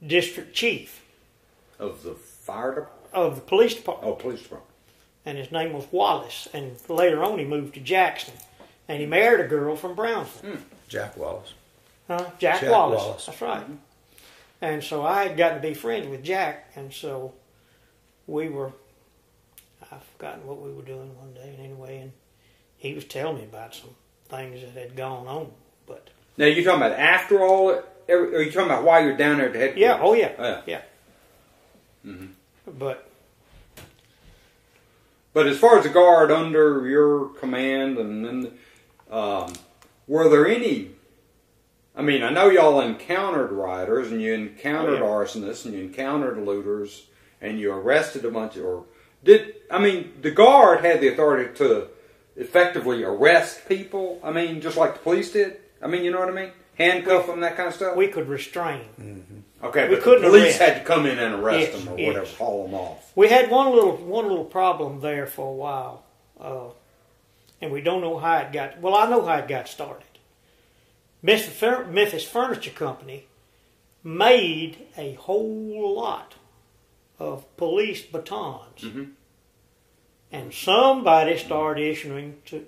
district chief Of the fire department? of the police department. Oh, police department. And his name was Wallace. And later on he moved to Jackson. And he married a girl from Brownsville. Jack Wallace. Jack Wallace. That's right. And so I had gotten to be friends with Jack, and so I've forgotten what we were doing one day, and anyway, and he was telling me about some things that had gone on. But now, you're talking about after all, or are you talking about while you're down there at the headquarters? yeah, oh yeah. But as far as the guard under your command, and then were there any? I mean, I know y'all encountered rioters, and you encountered arsonists, and you encountered looters, and you arrested a bunch of. The Guard had the authority to effectively arrest people. I mean, just like the police did. I mean, you know what I mean? Handcuff them, that kind of stuff. We could restrain. Mm-hmm. Okay, but the police had to come in and arrest them or whatever, haul them off. We had one little problem there for a while, and we don't know how it got. Well, I know how it got started. Memphis Furniture Company made a whole lot of police batons, and somebody started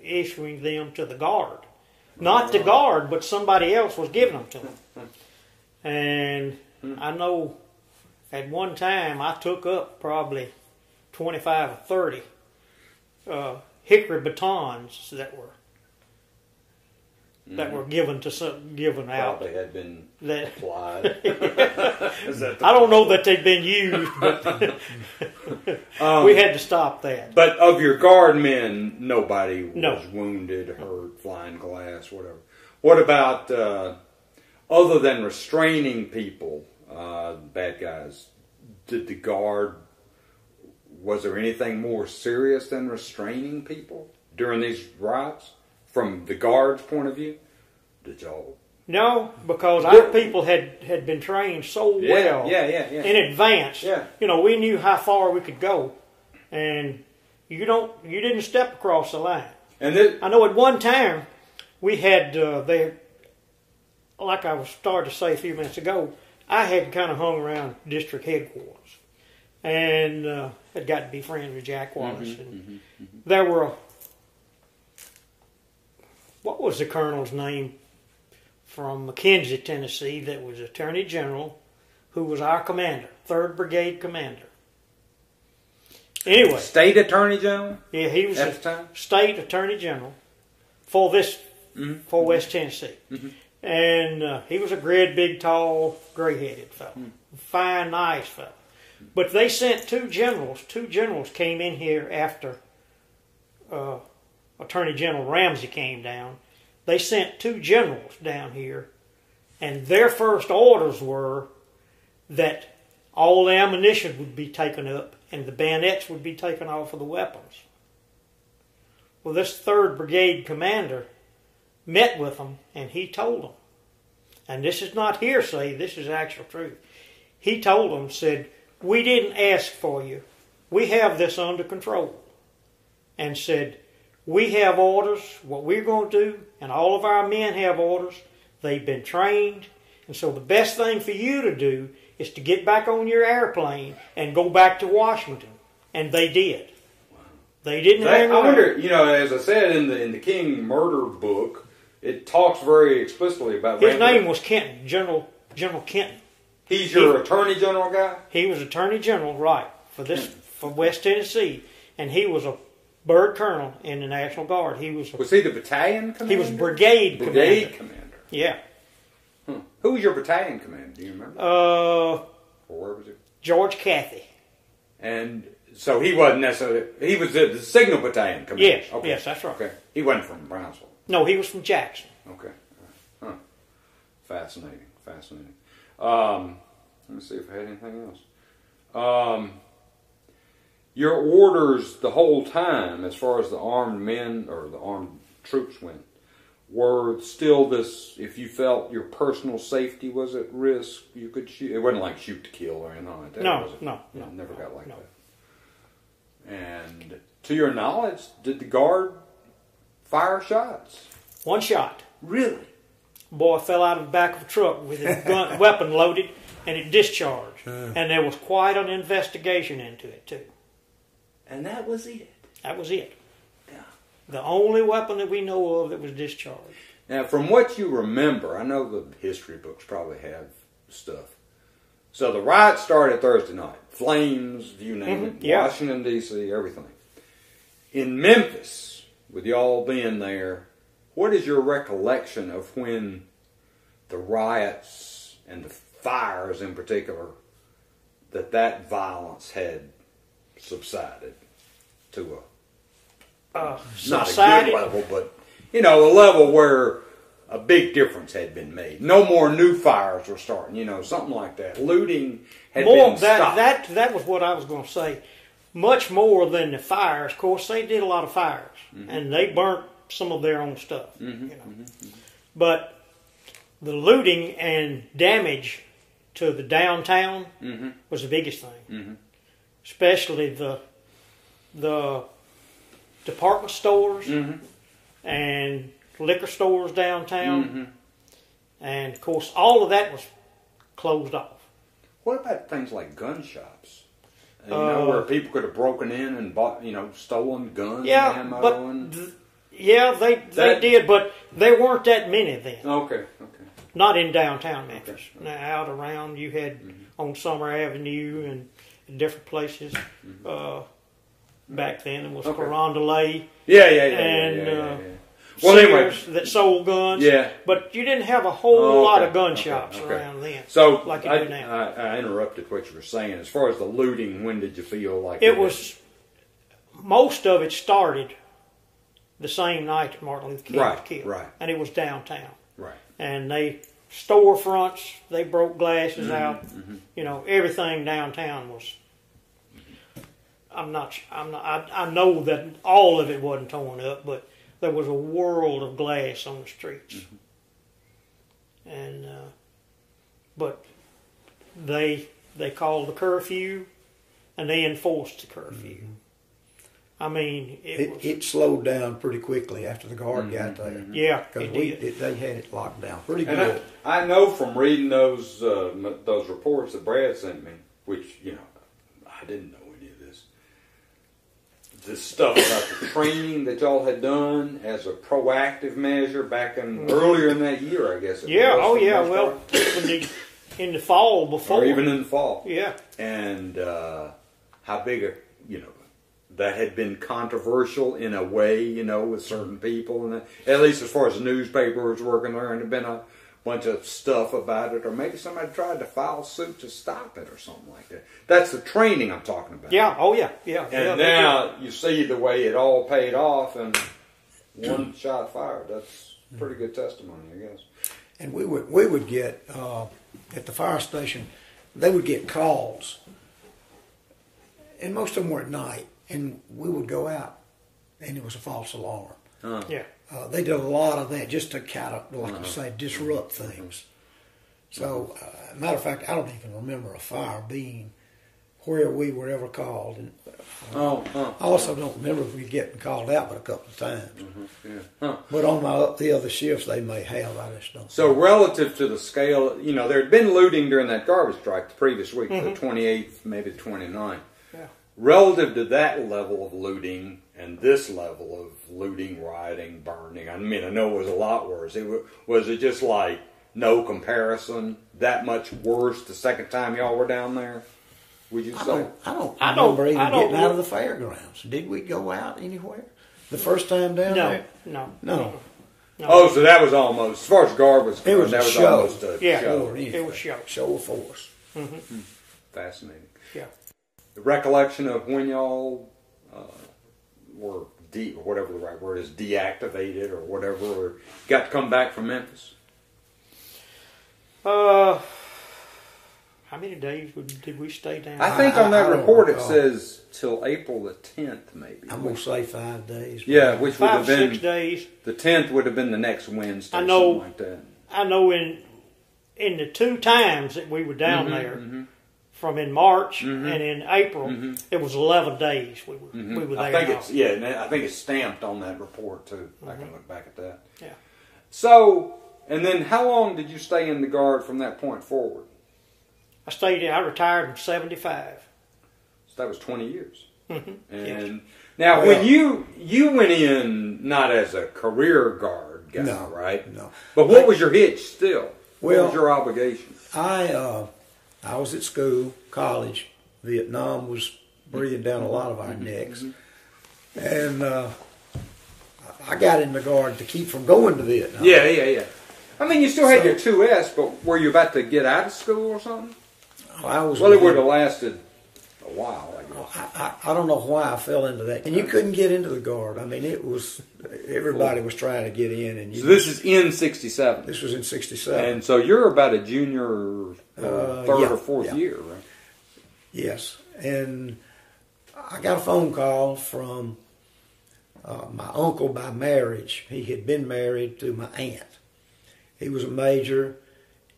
issuing them to the Guard. Not the Guard, but somebody else was giving them to them. And I know at one time I took up probably 25 or 30 hickory batons that were given out. They had been applied. I don't know that they'd been used, but we had to stop that. But of your Guard men, nobody was wounded, hurt, flying glass, whatever. What about, other than restraining people, bad guys, did the Guard, was there anything more serious than restraining people during these riots? From the Guard's point of view, did y'all? No, because our people had been trained so well in advance. Yeah. You know, we knew how far we could go, and you didn't step across the line. And I know at one time we had like I was started to say a few minutes ago, I had kind of hung around district headquarters, and had got to be friends with Jack Wallace, and there were. What was the colonel's name from McKenzie, Tennessee, that was Attorney General, who was our commander, 3rd Brigade commander. Anyway. State Attorney General? Yeah, he was at the time? State Attorney General for for West Tennessee. And he was a great, big, tall, gray-headed fellow. Fine, nice fellow. But they sent two generals. Two generals came in here after Attorney General Ramsey came down. They sent two generals down here, and their first orders were that all the ammunition would be taken up and the bayonets would be taken off of the weapons. Well, this 3rd Brigade commander met with them, and he told them, and this is not hearsay, this is actual truth. He told them, said, "We didn't ask for you. We have this under control." And said, "We have orders, what we're going to do, and all of our men have orders. They've been trained. And so the best thing for you to do is to get back on your airplane and go back to Washington." And they did. They didn't hang around. I wonder, as I said in the King murder book, it talks very explicitly about his name was Kenton, General Kenton. He's your Attorney General guy? He was Attorney General, right, for West Tennessee. And he was a bird colonel in the National Guard. Was he the battalion commander? He was brigade commander. Yeah. Who was your battalion commander? Do you remember? Or where was it? George Cathy. And so he wasn't necessarily. He was the Signal Battalion commander. Yes. Okay. Yes, that's right. Okay. He wasn't from Brownsville. No, he was from Jackson. Okay. Huh. Fascinating. Let me see if I had anything else. Your orders the whole time, as far as the armed men or the armed troops went, were still this: if you felt your personal safety was at risk, you could shoot. It wasn't like shoot to kill or anything like that. No. Never got like that. And to your knowledge, did the Guard fire shots? One shot. Really? Boy fell out of the back of a truck with his weapon loaded, and it discharged. And there was quite an investigation into it, too. And that was it? That was it. Yeah. The only weapon that we know of that was discharged. Now, from what you remember, I know the history books probably have stuff. So the riot started Thursday night. Flames, you name it. Yeah. Washington, D.C., everything. In Memphis, with y'all being there, what is your recollection of when the riots and the fires in particular, that violence had subsided to a not a good level, but a level where a big difference had been made. No more new fires were starting, you know, something like that. Looting had been stopped. That was what I was going to say. Much more than the fires. Of course, they did a lot of fires, and they burnt some of their own stuff. You know. But the looting and damage to the downtown was the biggest thing. Especially the department stores and liquor stores downtown. And, of course, all of that was closed off. What about things like gun shops? You know, where people could have broken in and bought, you know, stolen guns and ammo? But they did, but there weren't that many then. Okay. Not in downtown Memphis. Now, out around, you had on Summer Avenue and different places back then. It was Carondelet. Well, anyway, that sold guns. Yeah. But you didn't have a whole lot of gun shops around then. So, like you do now. I interrupted what you were saying. As far as the looting, when did you feel like it was? Most of it started the same night that Martin Luther King was killed. Right. And it was downtown. Right. And storefronts, they broke glasses out. You know, everything downtown was. I know that all of it wasn't torn up, but there was a world of glass on the streets. And but they called the curfew, and they enforced the curfew. I mean, it slowed down pretty quickly after the Guard got there. Yeah, because they had it locked down pretty and good. I know from reading those reports that Brad sent me, which, you know, I didn't know any of this. This stuff about the training that y'all had done as a proactive measure back in earlier in that year, I guess. Well, in the fall before, or even in the fall. Yeah, and how big that had been controversial in a way, you know, with certain people, and at least as far as the newspaper was working there, and there'd been a bunch of stuff about it, or maybe somebody tried to file suit to stop it or something like that. That's the training I'm talking about. Yeah, And now you see the way it all paid off, and one shot fired. That's pretty good testimony, I guess. And we would get at the fire station, they would get calls, and most of them were at night, and we would go out, and it was a false alarm. They did a lot of that just to kind of, like you say, disrupt things. So, matter of fact, I don't even remember a fire being where we were ever called. And I also don't remember if we were getting called out but a couple of times. But on the other shifts, they may have. I just don't. So, relative to the scale, you know, there had been looting during that garbage strike the previous week, the 28th, maybe the 29th. Relative to that level of looting and this level of looting, rioting, burning, I mean, I know it was a lot worse. Was it just like no comparison, that much worse the second time y'all were down there? Would you say? I don't remember even getting out of the fairgrounds. Did we go out anywhere the first time down there? No. Oh, so that was almost, as far as guard was concerned, it was that was show. Almost a show. It was show of force. Fascinating. Yeah. The recollection of when y'all were or whatever the right word is, deactivated or whatever, or got to come back from Memphis? How many days did we stay down? I think on that report it says till April the 10th, maybe. I'm going to say 5 days. Yeah, which would have been 6 days. The 10th would have been the next Wednesday. I know. Something like that. I know in the 2 times that we were down there, from in March and in April, it was 11 days we were there. I think it's stamped on that report too. I can look back at that. Yeah. So, and then how long did you stay in the Guard from that point forward? I retired in 75. So that was 20 years. And now, when you went in not as a career Guard guy, right? No. But what was your hitch still? What was your obligation? I was at school, college. Vietnam was breathing down a lot of our necks. And I got in the Guard to keep from going to Vietnam. Yeah. I mean, you still had your 2S, but were you about to get out of school or something? Well, it would have lasted a while, I guess. I don't know why I fell into that. And you couldn't get into the Guard. I mean, it was everybody was trying to get in. And so this is in 67. This was in 67. And so you're about a junior, third or fourth year, right? Yes. And I got a phone call from my uncle by marriage. He had been married to my aunt. He was a major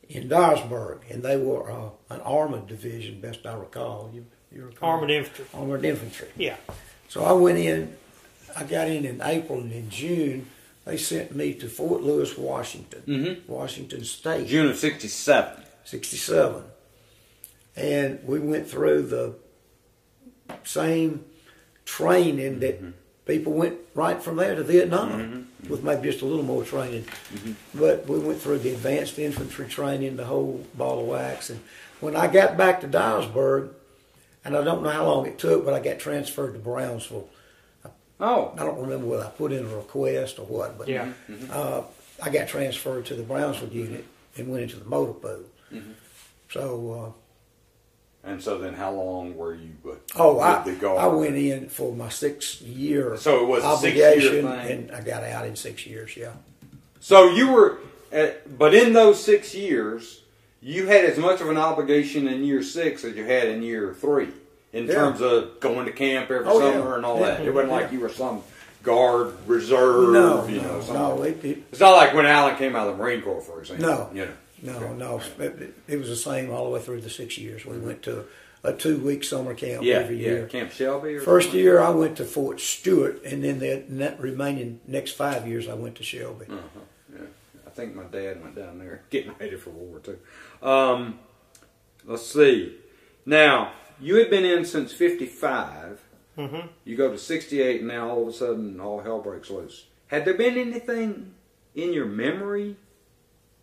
in Dyersburg, and they were an armored division, best I recall. You recall? Armored infantry. Armored infantry. Yeah. So I went in. I got in April, and in June they sent me to Fort Lewis, Washington, Washington State. June of 67. 67. And we went through the same training that people went right from there to Vietnam, with maybe just a little more training. But we went through the advanced infantry training, the whole ball of wax. And when I got back to Dyersburg, and I don't know how long it took, but I got transferred to Brownsville. Oh. I don't remember whether I put in a request or what, but I got transferred to the Brownsville unit and went into the motor pool. So... and so then how long were you I went in for my 6 year so it was obligation, a 6 year thing. and I got out in 6 years, yeah. So you were, but in those 6 years, you had as much of an obligation in year 6 as you had in year 3, in terms of going to camp every summer and all that. It wasn't like you were some guard reserve, No. It's not like when Alan came out of the Marine Corps, for example. No. It was the same all the way through the 6 years. We went to a 2-week summer camp every year. Camp Shelby? First year I went to Fort Stewart, and then the remaining next 5 years I went to Shelby. Yeah. I think my dad went down there getting ready for World War II. Let's see. Now, you had been in since 55. You go to 68, and now all of a sudden all hell breaks loose. Had there been anything in your memory,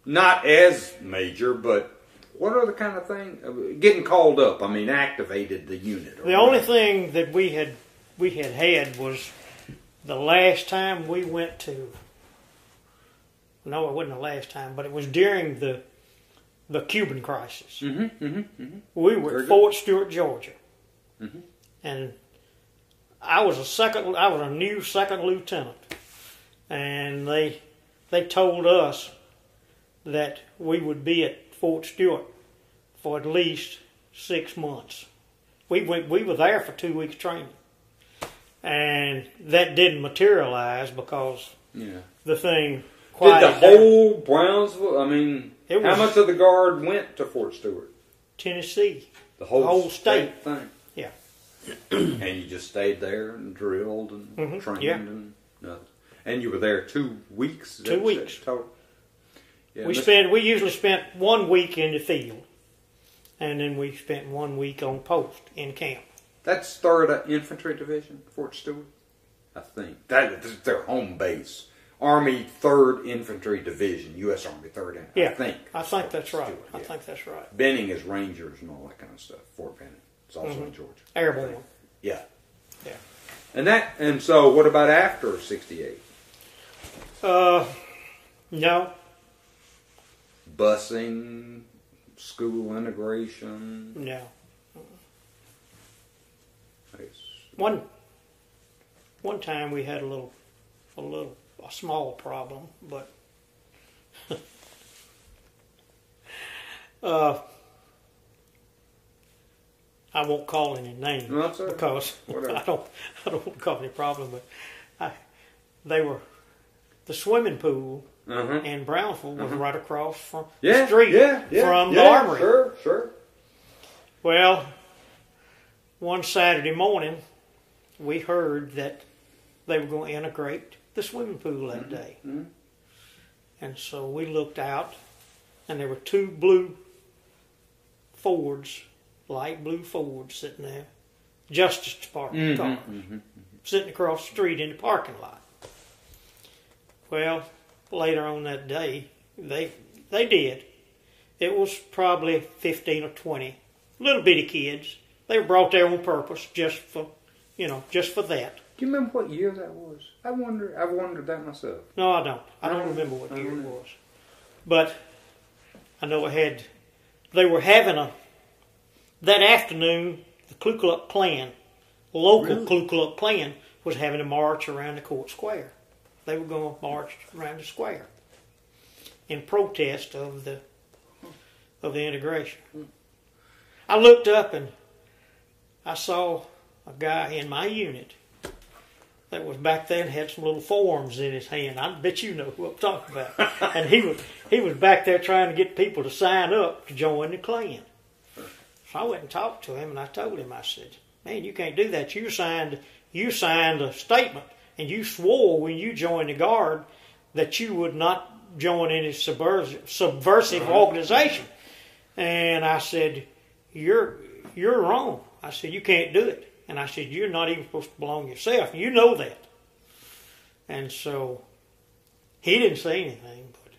not as major, but what are the kind of thing getting called up? I mean, activated the unit. The only thing that we had was the last time we went to. No, it wasn't the last time, but it was during the Cuban crisis. We were at Fort Stewart, Georgia, and I was a new second lieutenant, and they told us that we would be at Fort Stewart for at least 6 months. We were there for 2 weeks training, and that didn't materialize because the thing. Did the whole Brownsville? I mean, how much of the Guard went to Fort Stewart? Tennessee. The whole state thing. Yeah. And you just stayed there and drilled and trained and nothing. And you were there 2 weeks. 2 weeks total. Yeah, we usually spent 1 week in the field, and then we spent 1 week on post in camp. That's 3rd Infantry Division, Fort Stewart, I think. That's their home base. Army 3rd Infantry Division, U.S. Army 3rd Infantry. Yeah, I think that's right. I think that's right. Benning is Rangers and all that kind of stuff. Fort Benning. It's also in Georgia. Airborne. Yeah. Yeah. And so what about after 68? No. Busing, school integration. No. Nice. One time we had a small problem, but I won't call any names because I don't want to cause any problem. But the swimming pool in Brownsville was right across from the street from the armory. Sure. Well, one Saturday morning, we heard that they were going to integrate the swimming pool that day. And so we looked out, and there were 2 blue Fords, light blue Fords, sitting there, Justice Department cars, sitting across the street in the parking lot. Well, later on that day, they did. It was probably 15 or 20 little bitty kids. They were brought there on purpose just for that. Do you remember what year that was? I've wondered that myself. No, I don't. I don't remember what year it was. But I know they were having that afternoon, the Ku Klux Klan, local Ku Klux Klan, was having a march around the court square. they were going to march around the square in protest of the integration. I looked up and I saw a guy in my unit that was back there and had some little forms in his hand. I bet you know who I'm talking about. And he was back there trying to get people to sign up to join the Klan. So I went and talked to him, and I told him, I said, man, you can't do that. You signed a statement, and you swore when you joined the Guard that you would not join any subversive organization. And I said, you're wrong. I said, you can't do it. And I said, you're not even supposed to belong yourself. You know that. And so he didn't say anything, but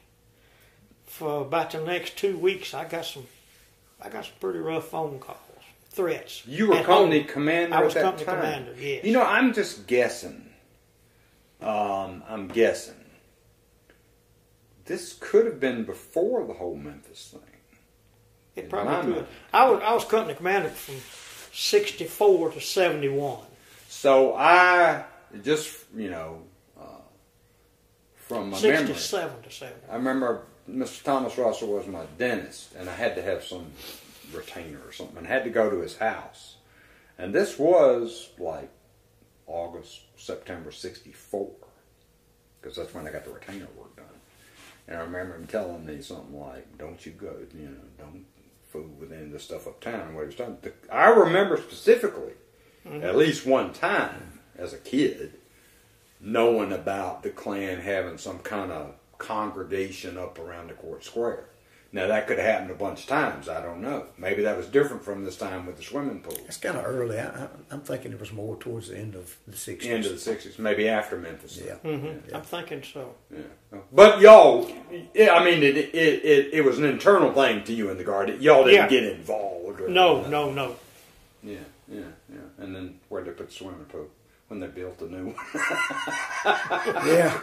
for about the next 2 weeks, I got some pretty rough phone calls, threats. You were company commander I was at that company time? commander, yes. You know, I'm just guessing. I'm guessing. This could have been before the whole Memphis thing. It probably could. I was company commander from 64 to 71. So I just, from my memory, 67 to 70. I remember Mr. Thomas Russell was my dentist, and I had to have some retainer or something, and I had to go to his house. And this was like August, September 64, because that's when I got the retainer work done. And I remember him telling me something like, don't you go, don't fool with any of the stuff uptown and what he was done. I remember specifically, at least one time as a kid, knowing about the Klan having some kind of congregation up around the court square. Now, that could have happened a bunch of times. I don't know. Maybe that was different from this time with the swimming pool. It's kind of early. I'm thinking it was more towards the end of the 60s. End of the 60s. Maybe after Memphis. Yeah. Mm-hmm. I'm thinking so. Yeah. But y'all, I mean, it was an internal thing to you in the Guard. Y'all didn't get involved. No. Yeah. And then where'd they put the swimming pool? When they built the new one. Yeah.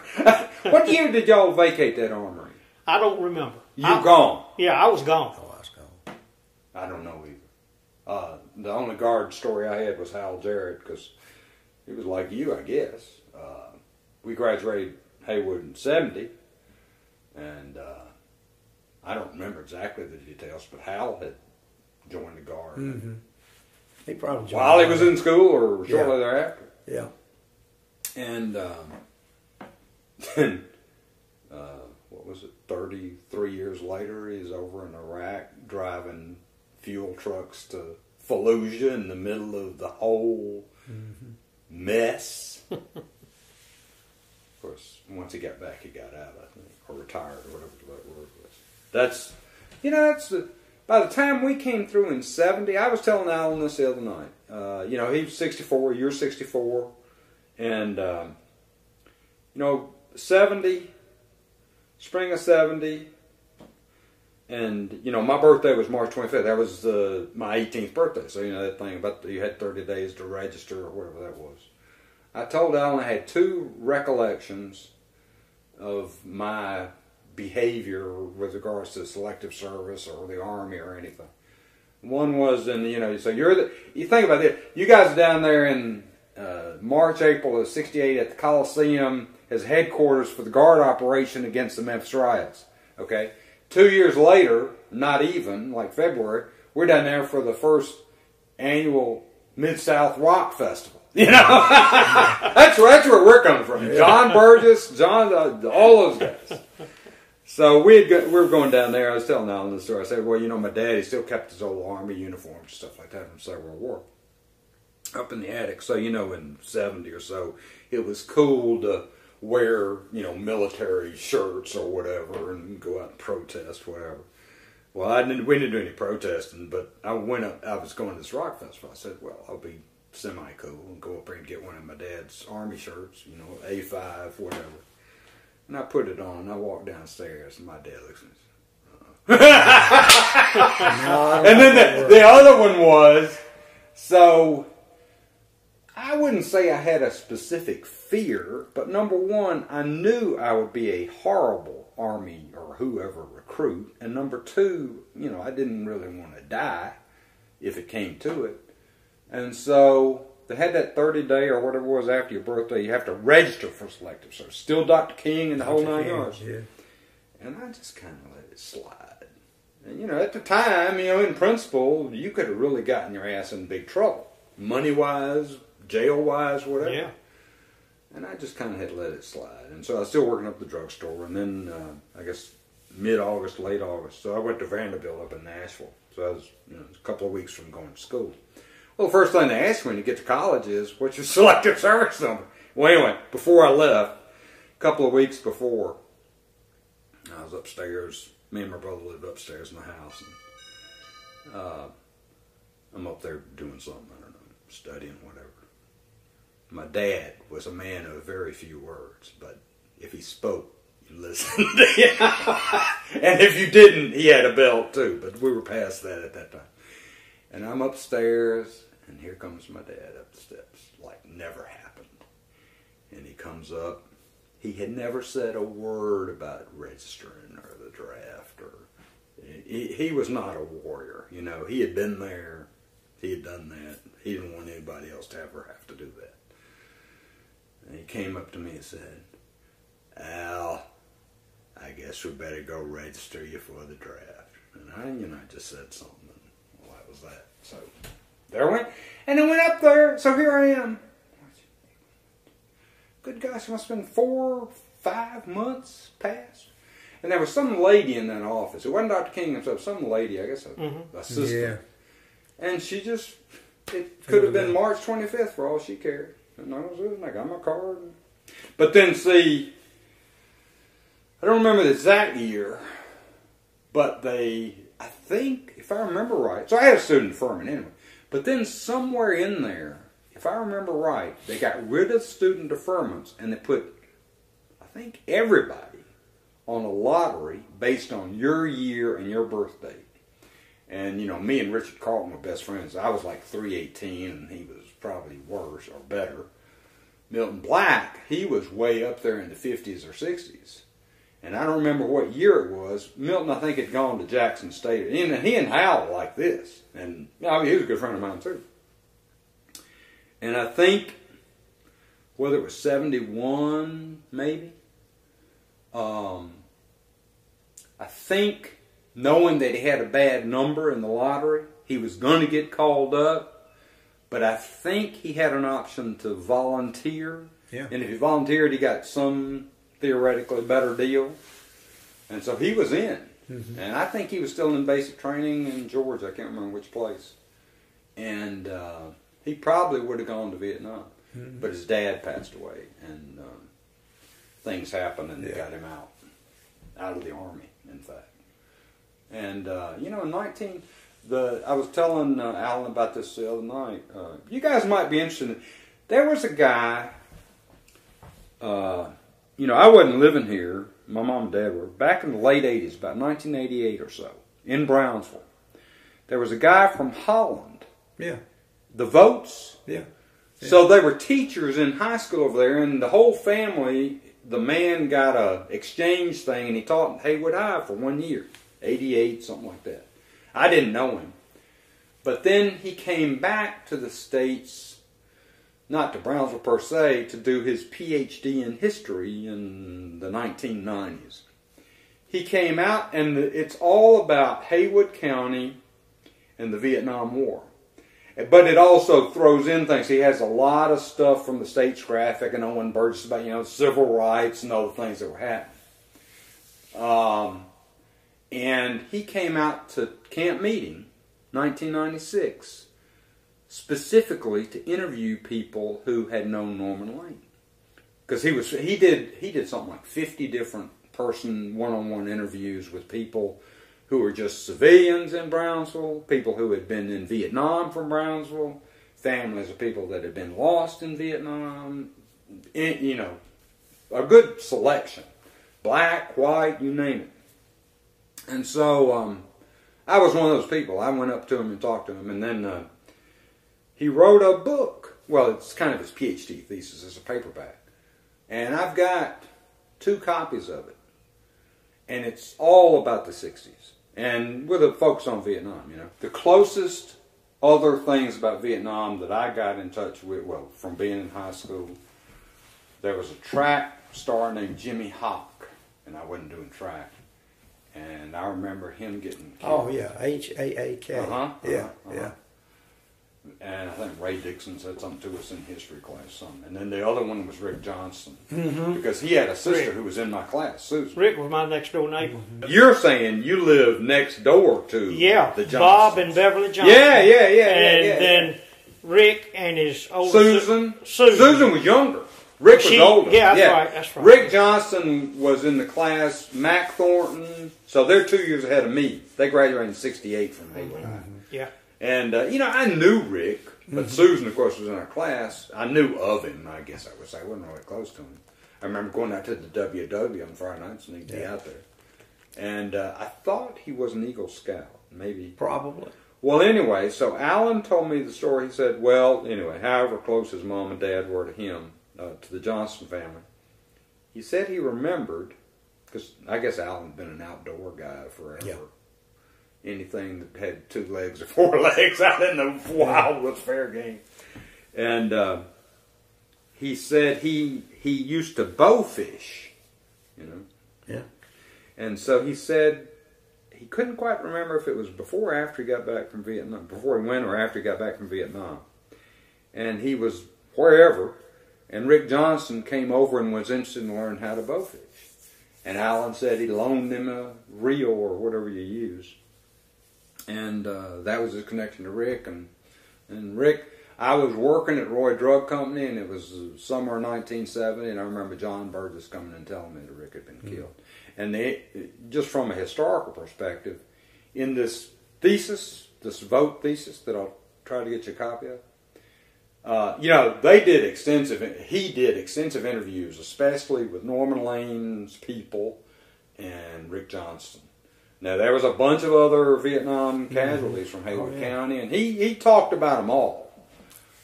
What year did y'all vacate that armory? I don't remember. You gone? Yeah, I was gone. Oh, I was gone. I don't know either. The only Guard story I had was Hal Jarrett, because he was like you, I guess. We graduated Haywood in 70, and I don't remember exactly the details, but Hal had joined the Guard. Mm-hmm. He probably joined while he was in school or shortly thereafter. Yeah. And then, what was it, 33 years later, he's over in Iraq driving fuel trucks to Fallujah in the middle of the whole mess. Of course, once he got back, he got out, I think, or retired, or whatever the right word was. That's by the time we came through in 70, I was telling Alan this the other night. He was 64, you're 64, and 70, spring of 70, and my birthday was March 25th. That was my 18th birthday. So that thing about you had 30 days to register or whatever that was. I told Alan I had two recollections of my behavior with regards to selective service or the Army or anything. One was so you think about it. You guys are down there in March, April of 68 at the Coliseum as headquarters for the Guard operation against the Memphis riots. Okay? 2 years later, not even, like February, we're down there for the first annual Mid-South Rock Festival. That's where we're coming from. John Burgess, all those guys. So we were going down there. I was telling Alan the story. I said, well, my daddy still kept his old Army uniforms and stuff like that from the Second World War up in the attic. So, in 70 or so, it was cool to wear, military shirts or whatever and go out and protest, whatever. Well, we didn't do any protesting, but I was going to this rock festival. I said, well, I'll be semi-cool and go up there and get one of my dad's Army shirts, A5, whatever. And I put it on, and I walked downstairs, and my dad looks at me. And then the other one was, so I wouldn't say I had a specific fear, but number one, I knew I would be a horrible Army or whoever recruit, and number two, I didn't really want to die if it came to it. And so they had that 30-day or whatever it was after your birthday, you have to register for selective service. Still Dr. King and the whole 9 yards. Yeah. And I just kind of let it slide. And, you know, at the time, you know, in principle, you could have really gotten your ass in big trouble. Money-wise, jail-wise, whatever. Yeah. And I just kind of had let it slide. And so I was still working up at the drugstore. And then, I guess, mid-August, late August. So I went to Vanderbilt up in Nashville. So I was, you know, a couple of weeks from going to school. Well, the first thing they ask you when you get to college is, what's your selective service number? Well, anyway, before I left, a couple of weeks before, I was upstairs. Me and my brother lived upstairs in the house. And, I'm up there doing something, I don't know, studying, whatever. My dad was a man of very few words, but if he spoke, you listened. And if you didn't, he had a belt too, but we were past that at that time. And I'm upstairs, and here comes my dad up the steps, like never happened. And he comes up. He had never said a word about registering or the draft. Or he was not a warrior, you know. He had been there. He had done that. He didn't want anybody else to ever have to do that. And he came up to me and said, Al, I guess we better go register you for the draft. And I just said something. Well, that was that. So there I went. And I went up there. So here I am. Good gosh, it must have been 4, 5 months past. And there was some lady in that office. It wasn't Dr. King himself. Some lady, I guess, a assistant. Yeah. And she just, it could have been March 25th for all she cared. And I was in, I got my card. But then, see, I don't remember the exact year, but I think, if I remember right, so I had a student deferment anyway, but then somewhere in there, if I remember right, they got rid of student deferments and they put, I think, everybody on a lottery based on your year and your birth date. And, you know, me and Richard Carlton were best friends. I was like 318 and he was probably worse or better. Milton Black, he was way up there in the 50s or 60s. And I don't remember what year it was. Milton, I think, had gone to Jackson State. And he and Hal were like this. And you know, he was a good friend of mine, too. And I think, whether it was 71, maybe, I think, knowing that he had a bad number in the lottery, he was going to get called up. But I think he had an option to volunteer. Yeah. And if he volunteered, he got some theoretically better deal. And so he was in. Mm-hmm. And I think he was still in basic training in Georgia. I can't remember which place. And he probably would have gone to Vietnam. Mm-hmm. But his dad passed away. And things happened and they got him out of the Army, in fact. And, you know, in I was telling Alan about this the other night. You guys might be interested. There was a guy, you know, I wasn't living here. My mom and dad were. Back in the late 80s, about 1988 or so, in Brownsville. There was a guy from Holland. Yeah. The Votes. Yeah. So they were teachers in high school over there, and the whole family, the man got a exchange thing, and he taught in Haywood High for 1 year. 88, something like that. I didn't know him. But then he came back to the States, not to Brownsville per se, to do his PhD in history in the 1990s. He came out, and it's all about Haywood County and the Vietnam War. But it also throws in things. He has a lot of stuff from the States Graphic and Owen Burgess about, you know, civil rights and other things that were happening. And he came out to Camp Meeting, 1996, specifically to interview people who had known Norman Lane. Because he did something like 50 different person one-on-one interviews with people who were just civilians in Brownsville, people who had been in Vietnam from Brownsville, families of people that had been lost in Vietnam, you know, a good selection. Black, white, you name it. And so I was one of those people. I went up to him and talked to him, and then he wrote a book. Well, it's kind of his PhD thesis. It's a paperback. And I've got 2 copies of it. And it's all about the 60s. And with a focus on Vietnam, you know. The closest other things about Vietnam that I got in touch with, well, from being in high school, there was a track star named Jimmy Hawk, and I wasn't doing track. And I remember him getting killed. Oh, yeah, H-A-A-K. Yeah. And I think Ray Dixon said something to us in history class, something. And then the other one was Rick Johnson. Because he had a sister who was in my class, Susan. Rick was my next door neighbor. You're saying you live next door to the Johnsons. Bob and Beverly Johnson. Yeah. Then Rick and his older Susan was younger. Rick was older. Yeah, that's right. Rick Johnson was in the class, Mac Thornton, so they're 2 years ahead of me. They graduated in 68 from Hayward High. Yeah. And, I knew Rick, but Susan, of course, was in our class. I knew of him, I guess I would say. I wasn't really close to him. I remember going out to the WW on Friday nights and he'd be out there. And I thought he was an Eagle Scout, maybe. Probably. Well, anyway, so Alan told me the story. He said, however close his mom and dad were to him, to the Johnson family, he said he remembered, because I guess Alan had been an outdoor guy forever. Yeah. Anything that had 2 legs or 4 legs out in the wild was fair game. And he said he used to bow fish, Yeah. And so he said he couldn't quite remember if it was before or after he got back from Vietnam, before he went or after he got back from Vietnam. And he was wherever, and Rick Johnson came over and was interested in learning how to bow fish. And Alan said he loaned him a reel or whatever you use. And that was his connection to Rick. And Rick, I was working at Roy Drug Company, and it was summer of 1970, and I remember John Burgess coming and telling me that Rick had been killed. And just from a historical perspective, in this thesis, this vote thesis that I'll try to get you a copy of, he did extensive interviews, especially with Norman Lane's people and Rick Johnston. Now, there was a bunch of other Vietnam casualties from Hayward County, and he talked about them all.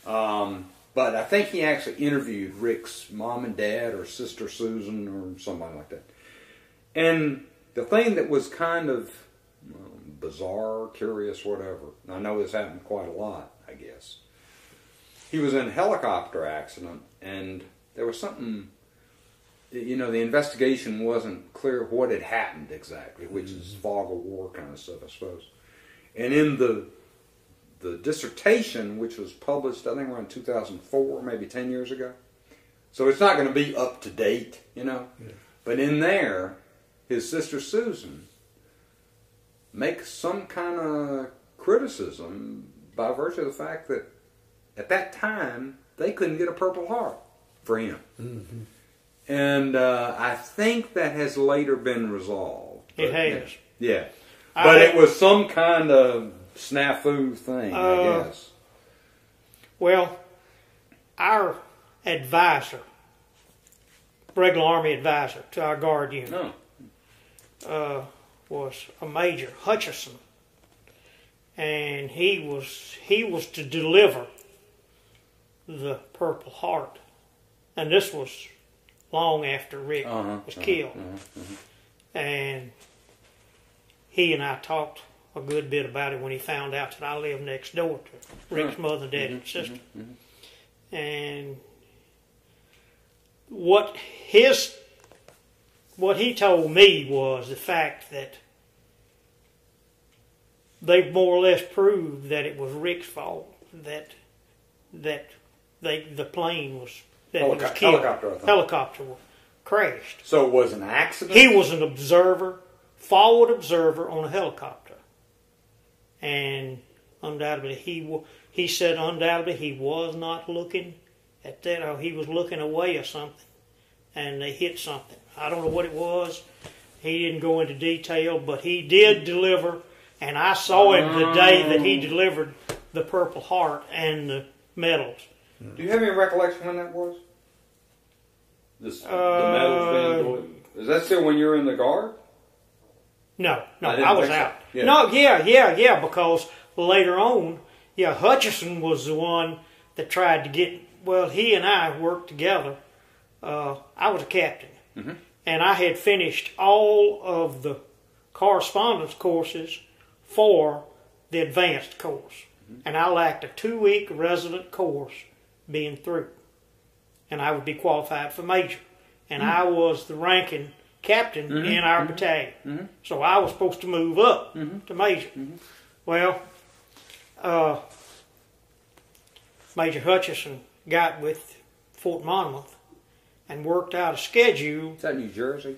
But I think he actually interviewed Rick's mom and dad or sister Susan or somebody like that. And the thing that was kind of bizarre, curious, whatever, and I know this happened quite a lot, I guess. He was in a helicopter accident, and there was something, the investigation wasn't clear what had happened exactly, which is fog of war kind of stuff, I suppose. And in the dissertation, which was published, I think around 2004, maybe 10 years ago, so it's not going to be up to date, Yeah. But in there, his sister Susan makes some kind of criticism by virtue of the fact that at that time, they couldn't get a Purple Heart for him. Mm-hmm. And I think that has later been resolved. It has. Yeah. But it was some kind of snafu thing, I guess. Well, our advisor, regular Army advisor to our Guard unit, was a Major Hutchison. And he was to deliver the Purple Heart. And this was long after Rick was killed. And he and I talked a good bit about it when he found out that I lived next door to Rick's mother, dad, and sister. And what he told me was the fact that they more or less proved that it was Rick's fault that the plane was killed. Helicopter crashed. So it was an accident? He was an observer, forward observer on a helicopter, and undoubtedly he said undoubtedly he was not looking at that, or he was looking away or something, and they hit something. I don't know what it was. He didn't go into detail, but he did deliver, and I saw him the day that he delivered the Purple Heart and the medals. Do you have any recollection when that was? The medals being delivered? Is that still when you were in the Guard? No, I was out. So. Yeah. No, because later on, Hutchison was the one that tried to get, he and I worked together. I was a captain, and I had finished all of the correspondence courses for the advanced course. and I lacked a 2-week resident course being through, and I would be qualified for major, and I was the ranking captain in our battalion, so I was supposed to move up to major. Well, Major Hutchison got with Fort Monmouth and worked out a schedule. Is that New Jersey?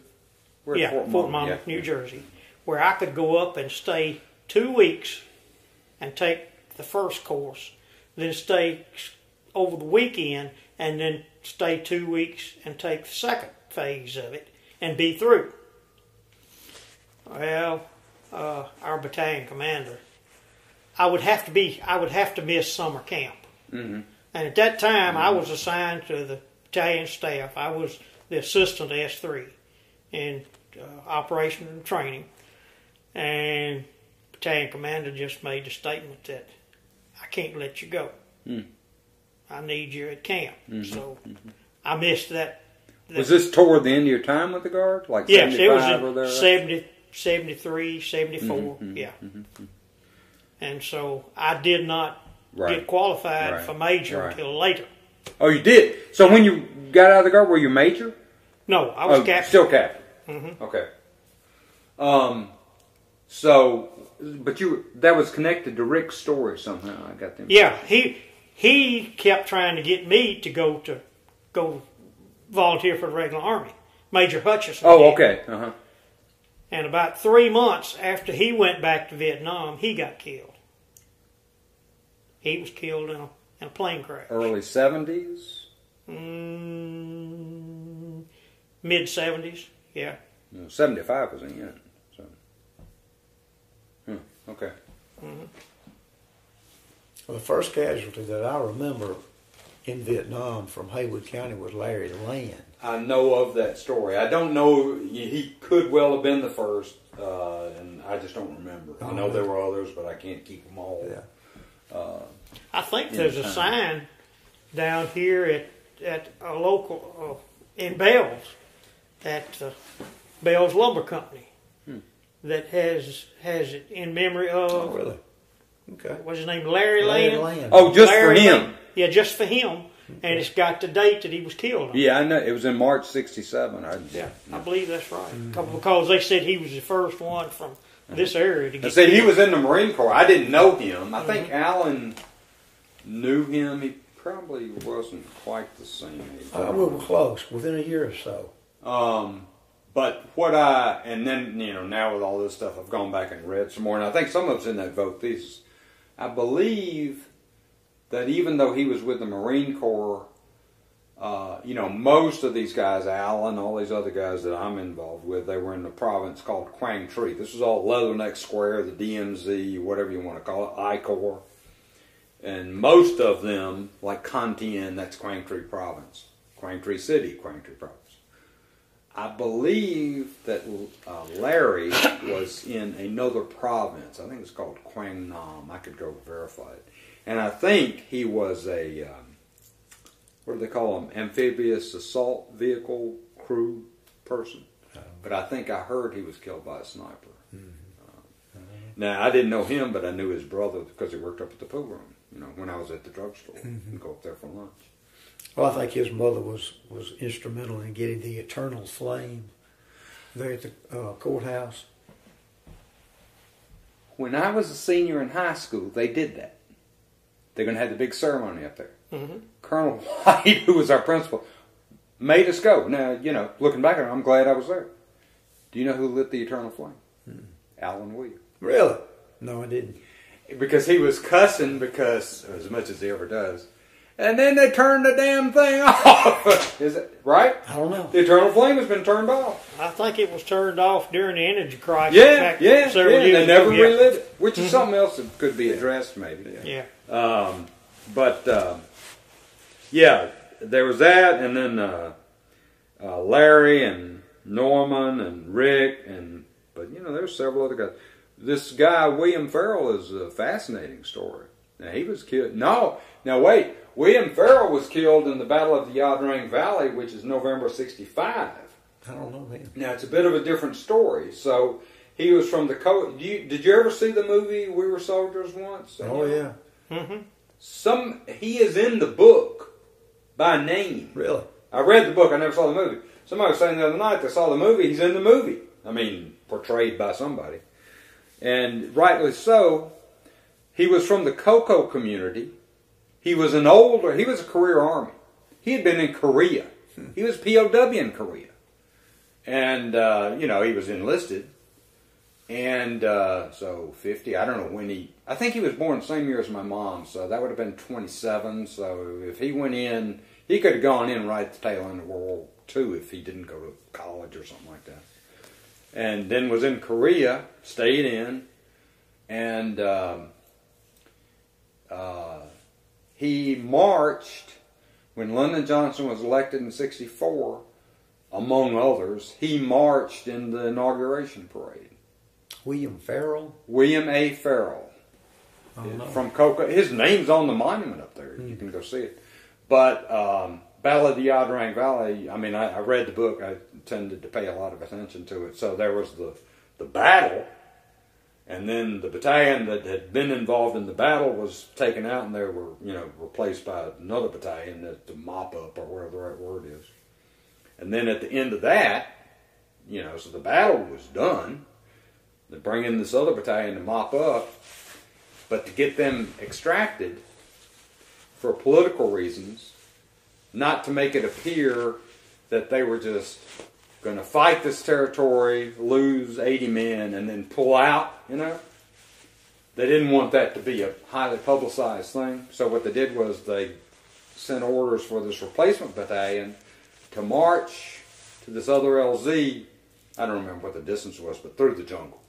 Where's Fort Monmouth, New Jersey, where I could go up and stay 2 weeks and take the first course, then stay over the weekend, and then stay 2 weeks and take the second phase of it and be through. Well, our battalion commander, I would have to miss summer camp. And at that time, I was assigned to the battalion staff. I was the assistant S3 in operation and training. And battalion commander just made the statement that I can't let you go. I need you at camp. So I missed that. Was this toward the end of your time with the Guard? Like yes, 75 it was in or there? 70, 73, 74, yeah. And so I did not get qualified for major until later. Oh, you did? So when you got out of the Guard, were you major? No, I was captain. Still captain. Okay. So, but that was connected to Rick's story somehow. I got them. Yeah, he kept trying to get me to go volunteer for the regular army. Major Hutchison. Oh, okay. And about 3 months after he went back to Vietnam, he got killed. He was killed in a plane crash. Early 70s? Mid-70s, yeah. 75 was in the unit. So. Okay. Well, the first casualty that I remember in Vietnam from Haywood County was Larry Land. I know of that story. I don't know. He could well have been the first, and I just don't remember. I know there were others, but I can't keep them all. Yeah. I think there's a sign down here at a local in Bells at Bells Lumber Company that has it in memory of. Oh, really? Okay. What's his name? Larry Land. Oh, just Larry for him. Land. Yeah, just for him. And it's got the date that he was killed on. Yeah, I know. It was in March '67. I believe that's right. Because they said he was the first one from this area to get I said he killed. was in the Marine Corps. I didn't know him. I think Alan knew him. He probably wasn't quite the same age. We were close, within a year or so. But and then, now with all this stuff, I've gone back and read some more, and I think some of it's in that vote thesis. I believe that even though he was with the Marine Corps, most of these guys, Alan, all these other guys that I'm involved with, they were in the province called Quang Tri. This was all Leatherneck Square, the DMZ, whatever you want to call it, I Corps. And most of them, like Con Tien, that's Quang Tri province. Quang Tri City, Quang Tri province. I believe that Larry was in another province. I think it's called Quang Nam. I could go verify it. And I think he was a, what do they call them, amphibious assault vehicle crew person. But I think I heard he was killed by a sniper. Now, I didn't know him, but I knew his brother because he worked up at the pool room, when I was at the drugstore and go up there for lunch. Well, I think his mother was instrumental in getting the Eternal Flame there at the courthouse. When I was a senior in high school, they did that. They're going to have the big ceremony up there. Colonel White, who was our principal, made us go. Now, looking back at it, I'm glad I was there. Do you know who lit the Eternal Flame? Alan Williams. Really? No, I didn't. Because he was cussing as much as he ever does. And then they turned the damn thing off. Is it right? I don't know. The Eternal Flame has been turned off. I think it was turned off during the energy crisis. Yeah. They never relit it, which is something else that could be addressed, maybe. Yeah. There was that, and then Larry and Norman and Rick, but there's several other guys. This guy William Farrell is a fascinating story. Now he was killed. Now wait. William Farrell was killed in the Battle of the Audran Valley, which is November '65. I don't know him. Now it's a bit of a different story. So he was from the coast. Did you ever see the movie We Were Soldiers Once? Oh yeah. He is in the book by name. Really? I read the book. I never saw the movie. Somebody was saying the other night they saw the movie. He's in the movie. I mean, portrayed by somebody. And rightly so. He was from the Cocoa community. He was a career Army. He had been in Korea. He was POW in Korea. And, he was enlisted. And so 50, I don't know when I think he was born the same year as my mom, so that would have been 27. So if he went in, he could have gone in right at the tail end of World War II if he didn't go to college or something like that. And then was in Korea, stayed in, and he marched, when Lyndon Johnson was elected in 64, among others, he marched in the inauguration parade. William Farrell? William A. Farrell. From Cocoa. His name's on the monument up there. You can go see it. But Battle of the Audran Valley, I mean, I read the book. I tended to pay a lot of attention to it. So there was the battle, and then the battalion that had been involved in the battle was taken out, and they were, replaced by another battalion to mop up, or whatever the right word is. And then at the end of that, so the battle was done. They bring in this other battalion to mop up, but to get them extracted for political reasons, not to make it appear that they were just going to fight this territory, lose 80 men, and then pull out, They didn't want that to be a highly publicized thing. So what they did was they sent orders for this replacement battalion to march to this other LZ, I don't remember what the distance was, but through the jungle.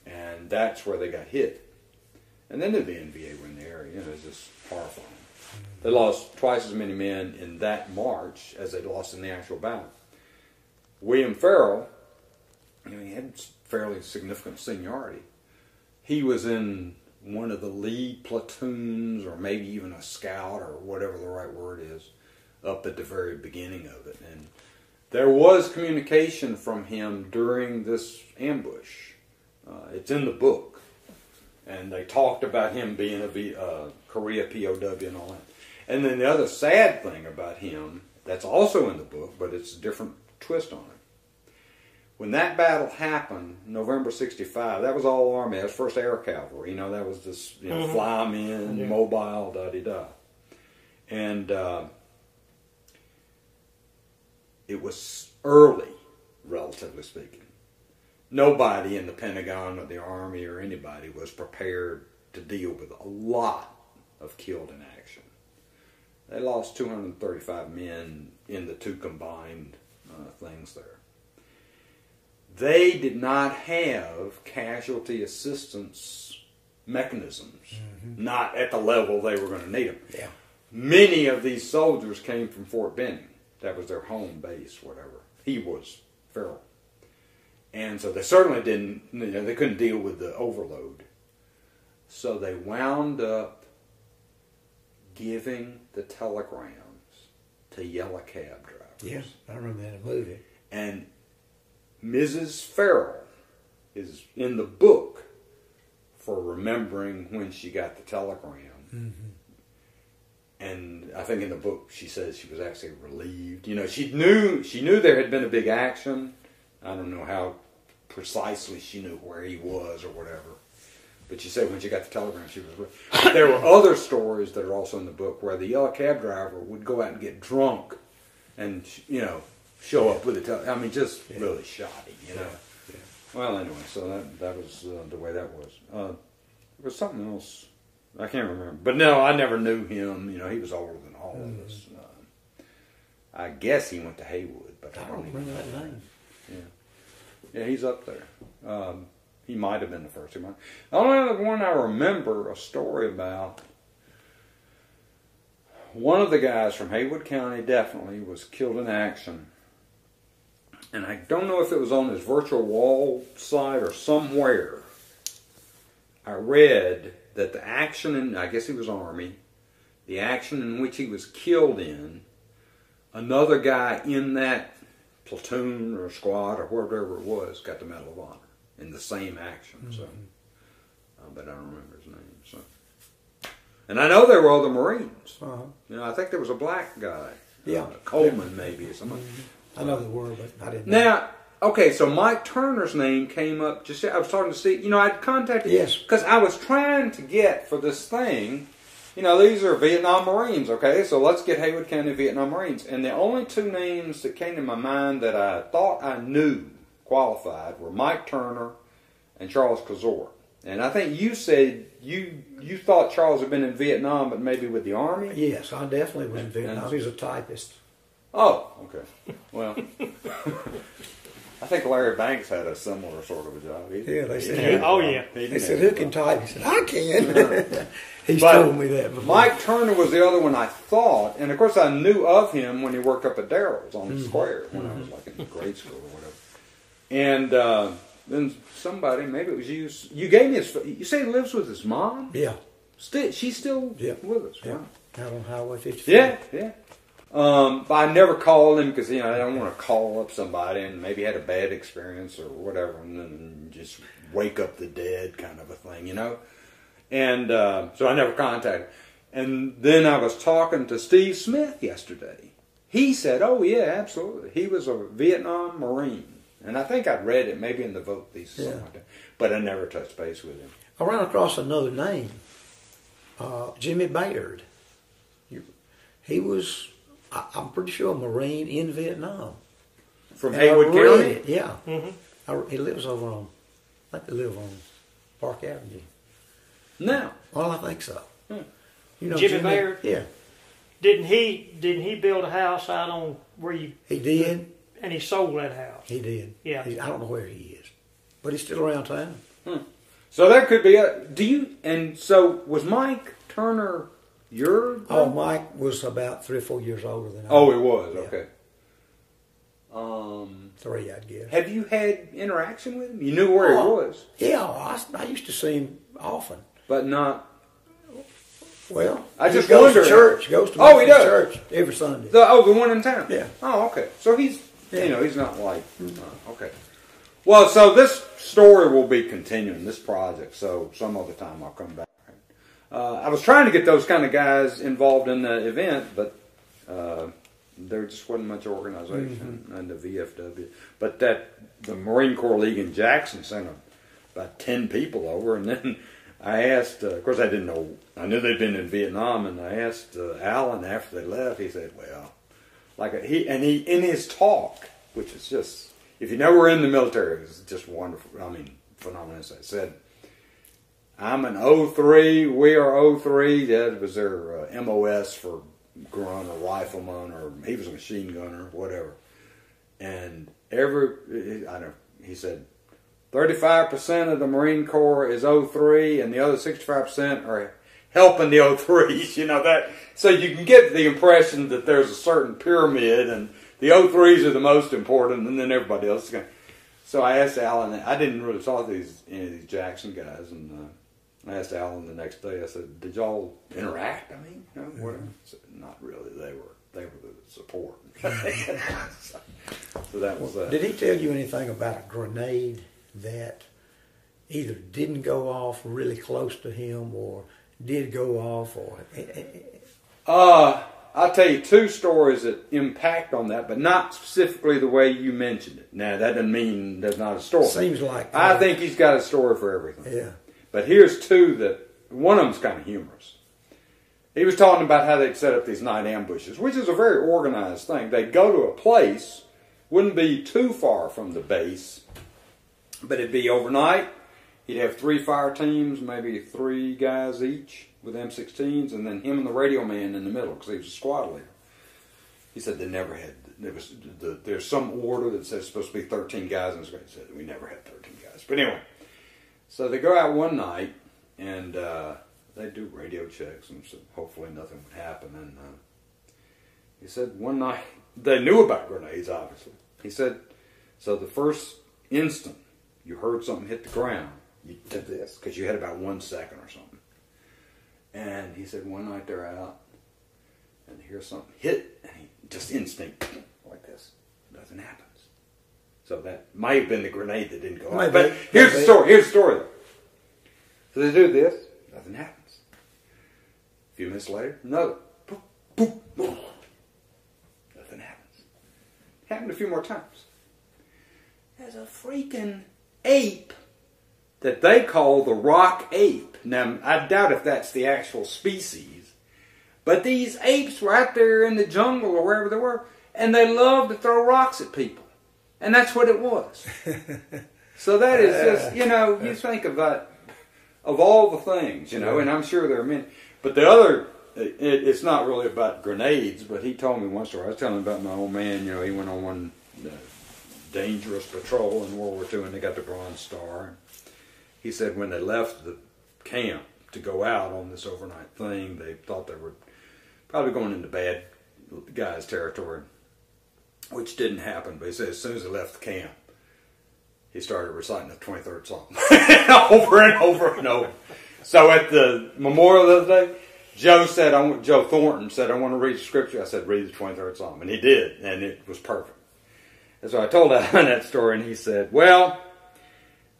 And that's where they got hit. And then the NVA were in the area. It's just horrifying. They lost twice as many men in that march as they lost in the actual battle. William Farrell, he had fairly significant seniority. He was in one of the lead platoons, or maybe even a scout, or whatever the right word is, up at the very beginning of it. And there was communication from him during this ambush. It's in the book. And they talked about him being a Korea POW and all that. And then the other sad thing about him, that's also in the book, but it's a different twist on it. When that battle happened, November 65, that was all Army. That was 1st Air Cavalry. That was this, fly 'em in, mobile, da-de-da. And it was early, relatively speaking. Nobody in the Pentagon or the Army or anybody was prepared to deal with a lot of killed in action. They lost 235 men in the two combined things there. They did not have casualty assistance mechanisms, not at the level they were going to need them. Yeah. Many of these soldiers came from Fort Benning. That was their home base, whatever. He was Farrell. And so they certainly didn't, they couldn't deal with the overload. So they wound up giving the telegrams to yellow cab drivers. Yes, I remember that in the movie. And Mrs. Farrell is in the book for remembering when she got the telegram. And I think in the book she says she was actually relieved. She knew there had been a big action. I don't know how precisely she knew where he was or whatever. But she said when she got the telegram, she was relieved. There were other stories that are also in the book where the yellow cab driver would go out and get drunk and, show up with a telegram. I mean, just really shoddy, Yeah. Well, anyway, so that was the way that was. There was something else. I can't remember. But no, I never knew him. He was older than all of us. I guess he went to Haywood, but I don't remember that name. Yeah, he's up there. He might have been the first. The only other one I remember a story about, one of the guys from Haywood County definitely was killed in action. And I don't know if it was on his virtual wall site or somewhere. I read that the action, I guess he was Army, the action in which he was killed in, another guy in that platoon or squad or whatever it was got the Medal of Honor in the same action. So, but I don't remember his name. So And I know there were other Marines. Uh-huh. You know, I think there was a black guy. Yeah. Coleman maybe or something. I know there were, but I didn't know. Now, okay, so Mike Turner's name came up. Just I was talking to Steve. You know, I'd contacted. Yes. Because I was trying to get for this thing. You know, these are Vietnam Marines. Okay, so let's get Haywood County Vietnam Marines. And the only two names that came to my mind that I thought I knew qualified were Mike Turner and Charles Kazor. And I think you said you thought Charles had been in Vietnam, but maybe with the Army? Yes, I definitely was in Vietnam. He was a typist. Oh, okay. Well, I think Larry Banks had a similar sort of a job. Yeah, they said. They said, who can type? He said, I can. He's told me that before. Mike Turner was the other one I thought, and of course I knew of him when he worked up at Darrell's on the square when I was like in grade school or whatever. And then somebody, maybe it was you gave me his. You say he lives with his mom? Yeah. She's still with us. Yeah. Wow. Out on Highway 54. Yeah. But I never called him because, you know, I don't want to call up somebody and maybe had a bad experience or whatever and then just wake up the dead kind of a thing, you know. And so I never contacted him. And then I was talking to Steve Smith yesterday. He said, oh, yeah, absolutely. He was a Vietnam Marine. And I think I'd read it maybe in the vote thesis or something like that. But I never touched base with him. I ran across another name, Jimmy Baird. He was, I'm pretty sure, a Marine in Vietnam. From Haywood County? It, yeah. Mm-hmm. He lives over on, I think they live on Park Avenue. No. Well, I think so. You know Jimmy Baird? Yeah. Didn't he build a house out on where you... He did. And he sold that house. He did. Yeah. I don't know where he is. But he's still around town. So that could be so was Mike Turner your... Oh, Mike was about 3 or 4 years older than I. Oh, he was. Yeah. Okay. 3, I'd guess. Have you had interaction with him? You knew where he was. Yeah, I used to see him often. But not... Well, I just goes wonder. to church. Goes to he does. church every Sunday. The one in town? Yeah. Oh, okay. So he's, you know, he's not like... okay. Well, so this story will be continuing, this project, so some other time I'll come back. I was trying to get those kind of guys involved in the event, but there just wasn't much organization in the VFW. But the Marine Corps League in Jackson sent about 10 people over, and then I asked, of course I didn't know, I knew they'd been in Vietnam, and I asked Alan after they left, he said, well, he in his talk, which is just, if you never were in the military, it's just wonderful, I mean, phenomenal. I said, I'm an 03, we are 03, that was their MOS for grunt or rifleman, or he was a machine gunner, whatever. And he said, 35% of the Marine Corps is 03, and the other 65% are helping the 03s, you know that. So you can get the impression that there's a certain pyramid, and the 03s are the most important, and then everybody else is going. So I asked Alan, I didn't really talk to any of these Jackson guys, and I asked Alan the next day, I said, did y'all interact? I mean, you know, whatever. I said, not really, they were the support. So that was that. Did he tell you anything about a grenade that either didn't go off really close to him or did go off? Or I'll tell you 2 stories that impact on that, but not specifically the way you mentioned it. Now, that doesn't mean there's not a story. Seems like I think he's got a story for everything. Yeah. But here's 2 that, one of them's kind of humorous. He was talking about how they'd set up these night ambushes, which is a very organized thing. They'd go to a place, wouldn't be too far from the base, but it'd be overnight. He'd have 3 fire teams, maybe 3 guys each with M16s, and then him and the radio man in the middle, because he was a squad leader. He said they never had, there's some order that says it's supposed to be 13 guys, and he said we never had 13 guys. But anyway, so they go out one night, and they do radio checks, and so hopefully nothing would happen. And he said one night, they knew about grenades, obviously. He said, so the first instant you heard something hit the ground, you did this, because you had about 1 second or something. And he said one night they're out, and they hear something hit, and he just instinct, like this, nothing happens. So that might have been the grenade that didn't go off. But here's the story. Here's the story, though. So they do this, nothing happens. few minutes later, another. Boop, boop, boop. Nothing happens. Happened a few more times. There's a freaking ape that they call the Rock Ape. Now, I doubt if that's the actual species, but these apes were out there in the jungle or wherever they were, and they love to throw rocks at people. And that's what it was. So that is just, you think about, of all the things, and I'm sure there are many. But the other, it's not really about grenades, but he told me one story. I was telling him about my old man, he went on one dangerous patrol in World War II, and they got the Bronze Star. He said when they left the camp to go out on this overnight thing, they thought they were probably going into bad guys' territory, which didn't happen. But he said as soon as they left the camp, he started reciting the 23rd Psalm over and over and over. So at the memorial the other day, Joe Thornton said, I want to read the scripture. I said, read the 23rd Psalm. And he did, and it was perfect. And so I told Alan that story, and he said, well,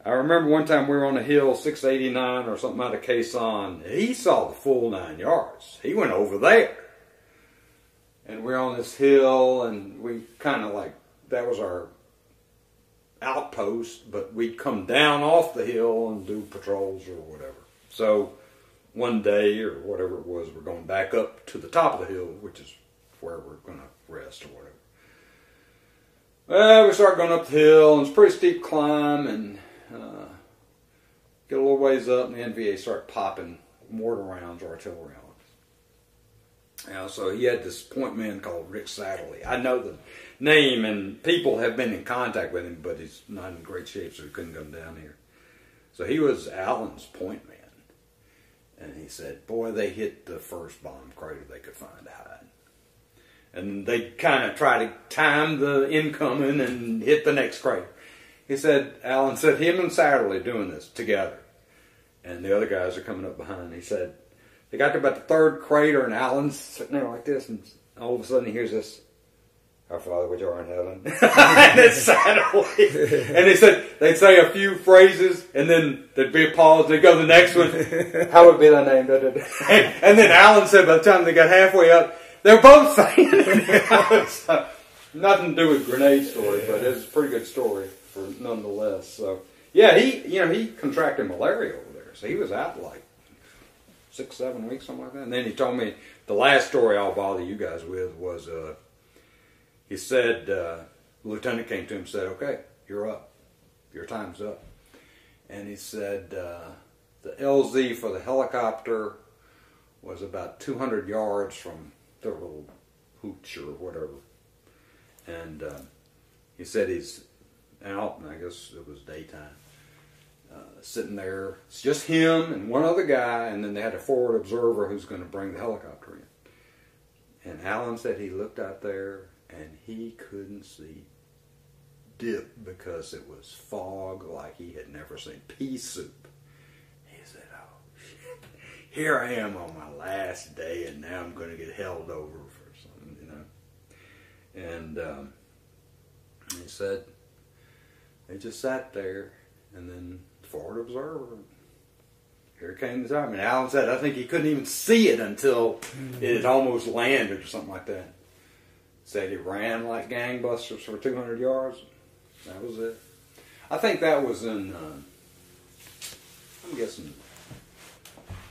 I remember one time we were on a hill, 689 or something out of Quezon. He saw the full 9 yards. He went over there. And we're on this hill, and we kind of that was our outpost, but we'd come down off the hill and do patrols or whatever. So one day or whatever it was, we're going back up to the top of the hill, which is where we're going to rest or whatever. Well, we start going up the hill, and it's a pretty steep climb, and get a little ways up, and the NVA start popping mortar rounds, artillery rounds. So he had this point man called Rick Satterley. I know the name, and people have been in contact with him, but he's not in great shape, so he couldn't come down here. So he was Allen's point man. And he said, boy, they hit the first bomb crater they could find to hide. And they kind of try to time the incoming and hit the next crater. He said, Allen said, him and Satterley doing this together. And the other guys are coming up behind. He said, they got to about the third crater, and Allen's sitting there like this, and all of a sudden he hears this, Our Father which art in heaven. And it's Satterley. And he said, they'd say a few phrases, and then there'd be a pause, they'd go to the next one. Hallowed be thy name. And then Allen said by the time they got halfway up, they're both saying it. So, nothing to do with grenade story, but it's a pretty good story for nonetheless. So yeah, he contracted malaria over there. So he was out 6-7 weeks, something like that. And then he told me the last story I'll bother you guys with was he said the lieutenant came to him and said, okay, you're up. Your time's up. And he said the LZ for the helicopter was about 200 yards from their little hooch or whatever. And he said he's out, and I guess it was daytime, sitting there. It's just him and one other guy, and then they had a forward observer who's going to bring the helicopter in. And Allen said he looked out there, and he couldn't see dip because it was fog like he had never seen. Pea soup. He said, oh, shit. Here I am on my last day, and now I'm going to get held over for something, And he said they just sat there, and then the forward observer, here came the time. And Allen said, I think he couldn't even see it until it had almost landed or something like that. Said he ran like gangbusters for 200 yards. That was it. I think that was in, I'm guessing,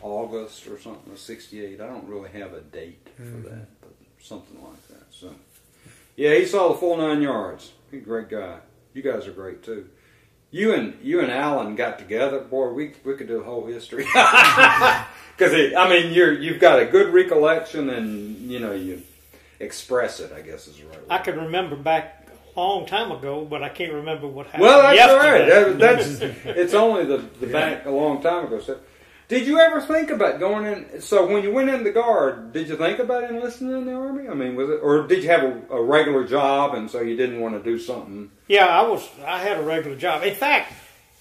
August or something of 68. I don't really have a date for that, but something like that. So, yeah, he saw the full 9 yards. He's a great guy. You guys are great too. You and Allen got together, boy. We could do a whole history because you've got a good recollection, and you express it, I guess is the right word. I can remember back a long time ago, but I can't remember what happened. Well, that's yesterday. all right. It's only the back a long time ago. So, did you ever think about going in? So when you went in the Guard, did you think about enlisting in the Army? I mean, was it, or did you have a regular job, and so you didn't want to do something? Yeah, I had a regular job. In fact,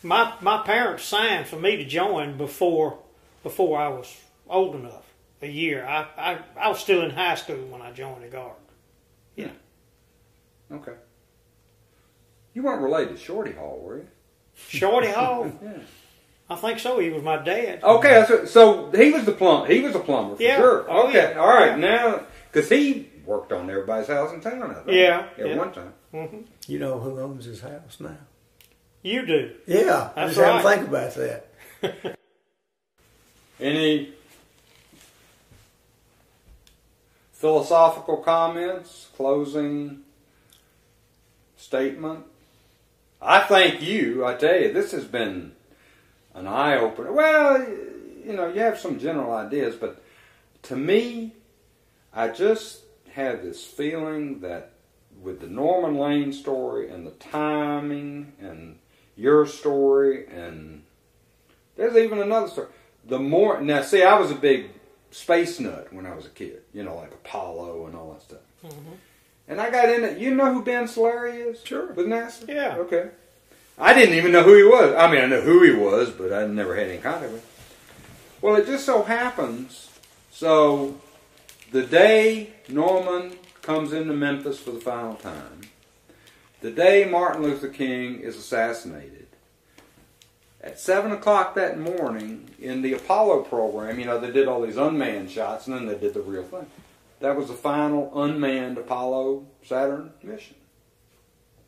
my parents signed for me to join before I was old enough. A year. I was still in high school when I joined the Guard. Yeah. Okay. You weren't related to Shorty Hall, were you? Shorty Hall? Yeah. I think so. He was my dad. Okay, so he was the plumber. He was a plumber for sure. Oh, okay, yeah. all right. Yeah. Now, because he worked on everybody's house in town, I think. Yeah. At one time. Mm-hmm. You know who owns his house now? You do. Yeah, That's just right. have to think about that. Any philosophical comments? Closing statement? I thank you. I tell you, this has been an eye-opener. Well, you know, you have some general ideas, but to me, I just have this feeling that with the Norman Lane story and the timing and your story, and there's even another story. Now, see, I was a big space nut when I was a kid, you know, like Apollo and all that stuff. Mm-hmm. And I got in it. You know who Ben Solari is? Sure. With NASA? Yeah. Okay. I didn't even know who he was. I mean, I know who he was, but I never had any contact with him. Well, it just so happens, so the day Norman comes into Memphis for the final time, the day Martin Luther King is assassinated, at 7 o'clock that morning in the Apollo program, you know, they did all these unmanned shots and then they did the real thing. That was the final unmanned Apollo Saturn mission.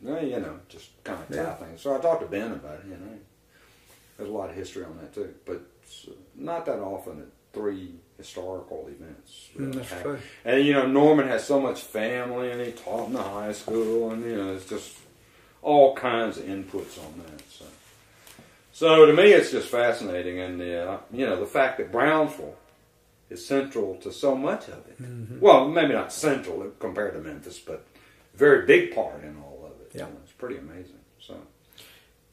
Well, you know, just kind of tie things. So I talked to Ben about it, you know. There's a lot of history on that too. But it's not that often that three historical events That's happen. true. And, you know, Norman has so much family and he taught in the high school and, you know, it's just all kinds of inputs on that. So to me, it's just fascinating. And, you know, the fact that Brownsville is central to so much of it. Mm-hmm. Well, maybe not central compared to Memphis, but a very big part in all of it. Yeah. You know, it's pretty amazing. So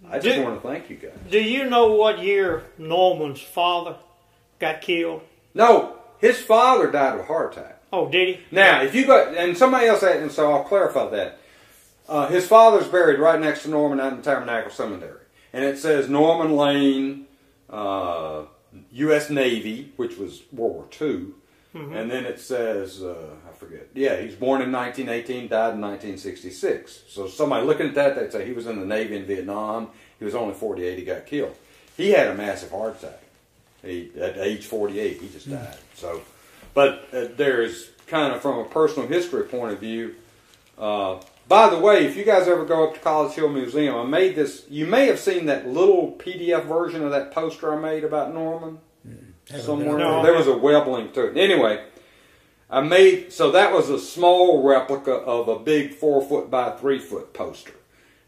I just want to thank you guys. Do you know what year Norman's father got killed? No, his father died of a heart attack. Oh, did he? Now, if you go, and somebody else had, and so I'll clarify that. His father's buried right next to Norman out in the Tabernacle Cemetery. And it says Norman Lane, U.S. Navy, which was World War II. Mm-hmm. And then it says, I forget. Yeah, he was born in 1918, died in 1966. So somebody looking at that, they'd say he was in the Navy in Vietnam. He was only 48, he got killed. He had a massive heart attack. At age 48, he just died. So, but there's kind of, from a personal history point of view, by the way, if you guys ever go up to College Hill Museum, I made this, you may have seen that little PDF version of that poster I made about Norman. Somewhere. No. There was a web link to it. Anyway, so that was a small replica of a big 4-foot by 3-foot poster.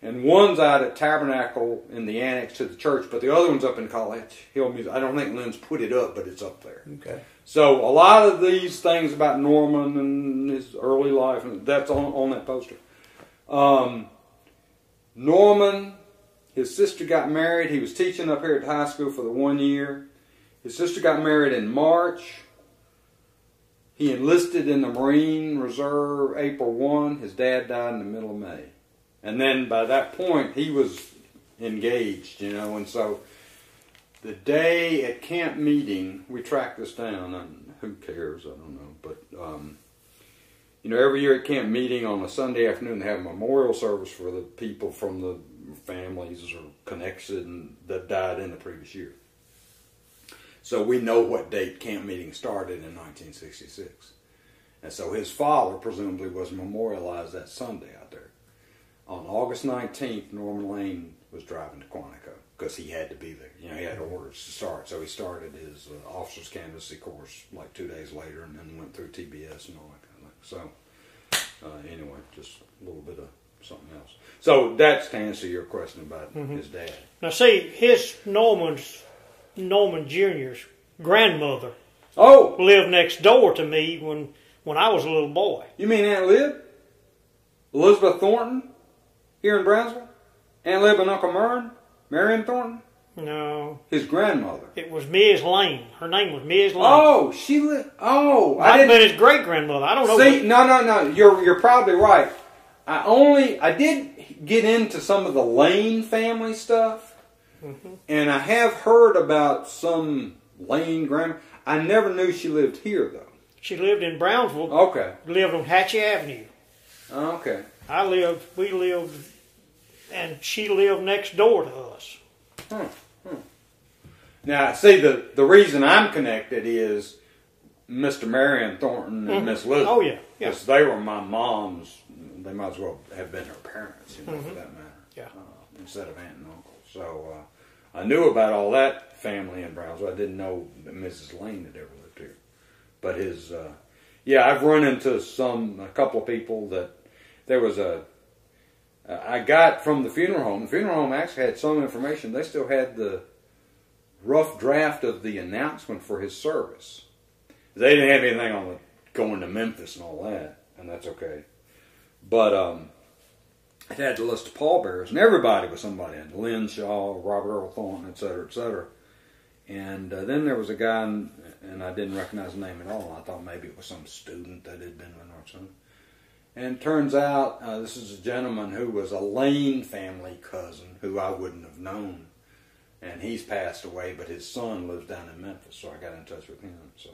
And one's out at Tabernacle in the annex to the church, but the other one's up in College Hill Museum. I don't think Lynn's put it up, but it's up there. Okay. So a lot of these things about Norman and his early life, that's on that poster. Norman, his sister got married. He was teaching up here at the high school for the 1 year. His sister got married in March. He enlisted in the Marine Reserve April 1. His dad died in the middle of May. And then by that point, he was engaged, you know. And so the day at camp meeting, we tracked this down. And who cares? I don't know. But, you know, every year at camp meeting on a Sunday afternoon, they have a memorial service for the people from the families or connections that died in the previous year. So we know what date camp meeting started in 1966. And so his father presumably was memorialized that Sunday out there. On August 19th, Norman Lane was driving to Quantico because he had to be there. You know, he had orders to start. So he started his officer's candidacy course like 2 days later and then went through TBS and all that kind of thing. So anyway, just a little bit of something else. So that's to answer your question about his dad. Now see, Norman Jr.'s grandmother lived next door to me when I was a little boy. You mean Aunt Lib? Elizabeth Thornton? Here in Brownsville? Aunt Lib and Uncle Mern? Marion Thornton? No. His grandmother. It was Ms. Lane. Her name was Ms. Lane. Oh, she lived. Oh, Might have been his great grandmother. I don't know. See, no. You're probably right. I did get into some of the Lane family stuff, and I have heard about some Lane grandma. I never knew she lived here though. She lived in Brownsville. Okay. Lived on Hatchie Avenue. Okay. We lived, and she lived next door to us. Now, see, the reason I'm connected is Mr. Marion Thornton and Miss Liz. Oh, yeah. Because they were my mom's, they might as well have been her parents, for that matter. Yeah. Instead of aunt and uncle. So I knew about all that family in Brownsville. I didn't know that Mrs. Lane had ever lived here. But his, I've run into a couple of people that there was I got from the funeral home. The funeral home actually had some information. They still had the rough draft of the announcement for his service. They didn't have anything on going to Memphis and all that, and that's okay. But it had the list of pallbearers, and everybody was somebody. Lynn Shaw, Robert Earl Thornton, et cetera, et cetera. And then there was a guy, and I didn't recognize the name at all. I thought maybe it was some student that had been with or something. And it turns out this is a gentleman who was a Lane family cousin who I wouldn't have known. And he's passed away, but his son lives down in Memphis, so I got in touch with him. So,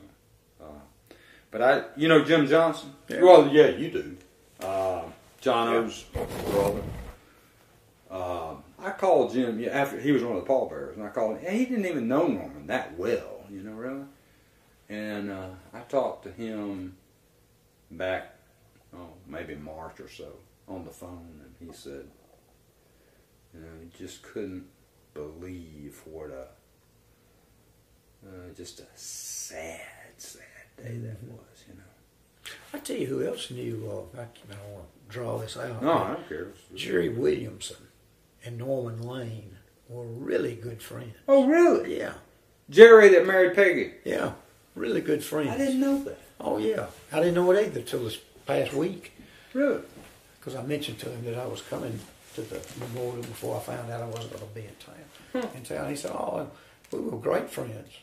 but Jim Johnson? Yeah. Well, yeah, you do. John O's brother. I called Jim after he was one of the pallbearers, and I called him. He didn't even know Norman that well, really. And I talked to him back, maybe March or so, on the phone, and he said, he just couldn't believe what just a sad day that was, I tell you who else knew, I don't want to draw this out. No, I don't care. Jerry Williamson and Norman Lane were really good friends. Oh, really? Yeah. Jerry that married Peggy? Yeah, really good friends. I didn't know that. Oh, yeah. I didn't know it either till this past week. Really? Because I mentioned to him that I was coming to the memorial before I found out I wasn't going to be in town. He said, we were great friends.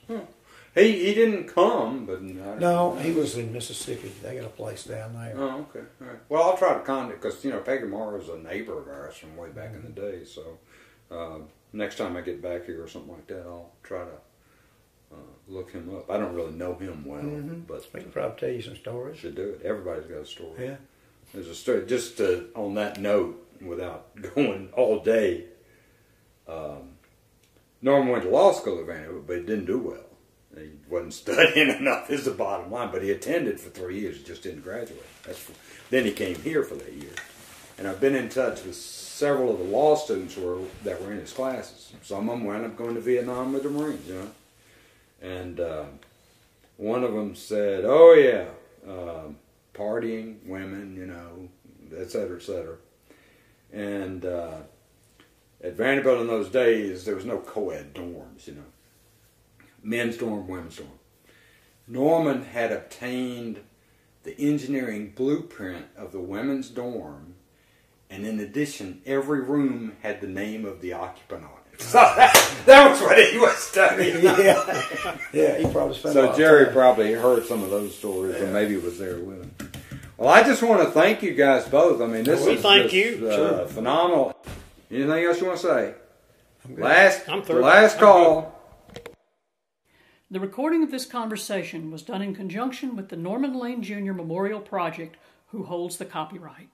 He didn't come, but... No, he was in Mississippi. They got a place down there. Oh, okay. All right. Well, I'll try to contact, because, Peggy Morrow's a neighbor of ours from way back in the day, so next time I get back here or something like that, I'll try to look him up. I don't really know him well, but... I can probably tell you some stories. Should do it. Everybody's got a story. Yeah. There's a story, just on that note, without going all day, Norman went to law school at Vanderbilt, but he didn't do well. He wasn't studying enough is the bottom line, but he attended for 3 years, just didn't graduate. Then he came here for that year. And I've been in touch with several of the law students that were in his classes. Some of them wound up going to Vietnam with the Marines, And one of them said, oh yeah, partying, women, et cetera, et cetera. And at Vanderbilt in those days, there was no co-ed dorms, Men's dorm, women's dorm. Norman had obtained the engineering blueprint of the women's dorm, and in addition, every room had the name of the occupant on it. So that was what he was studying. Yeah, he probably spent a lot So of Jerry time. probably heard some of those stories, and maybe was there with him. Well, I just want to thank you guys both. I mean, this We is thank just, you. Sure. Phenomenal. Anything else you want to say? I'm good. I'm through. Last call. The recording of this conversation was done in conjunction with the Norman Lane Jr. Memorial Project, who holds the copyright.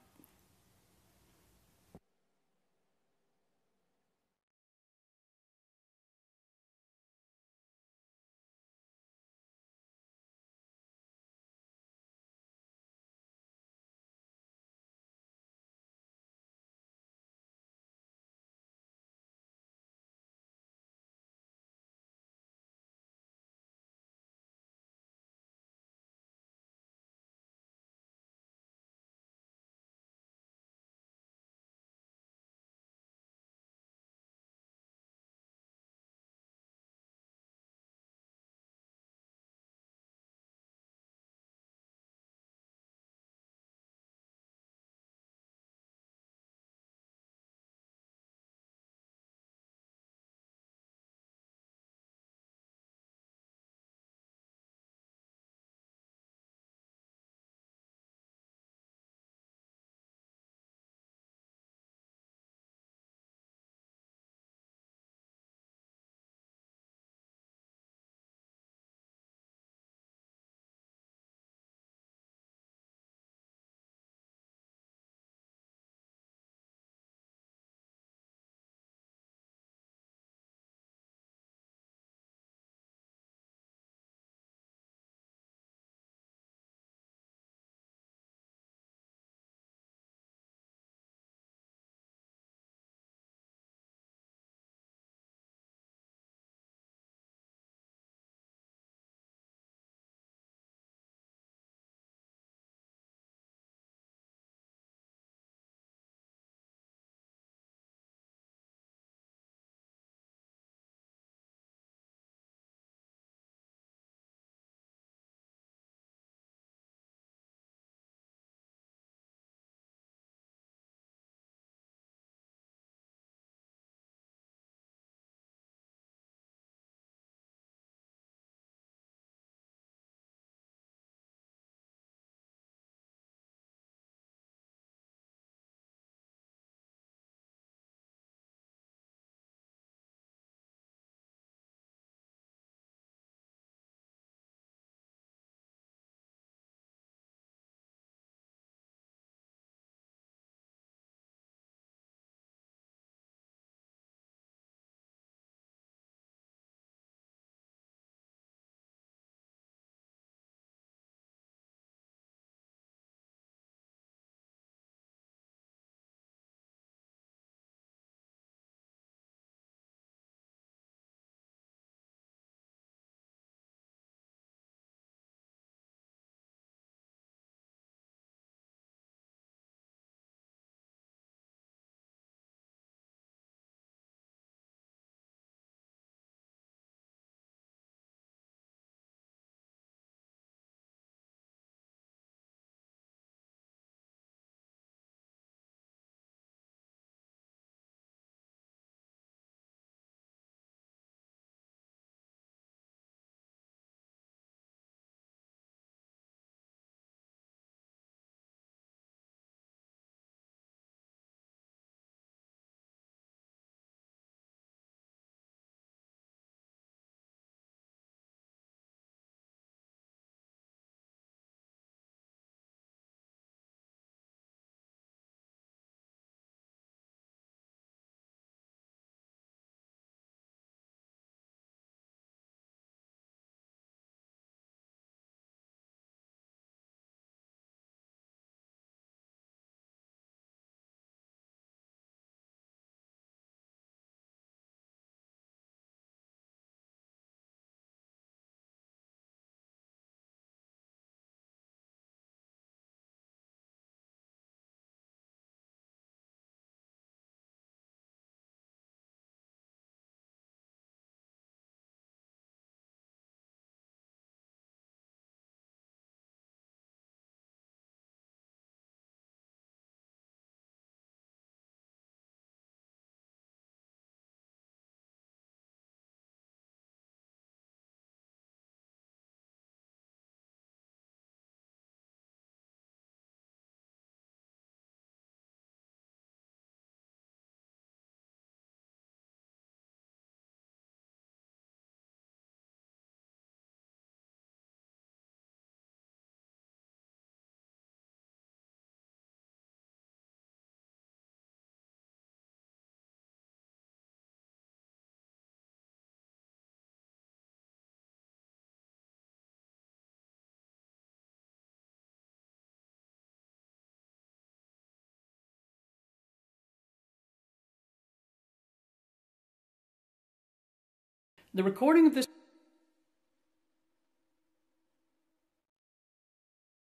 The recording of this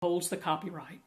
holds the copyright.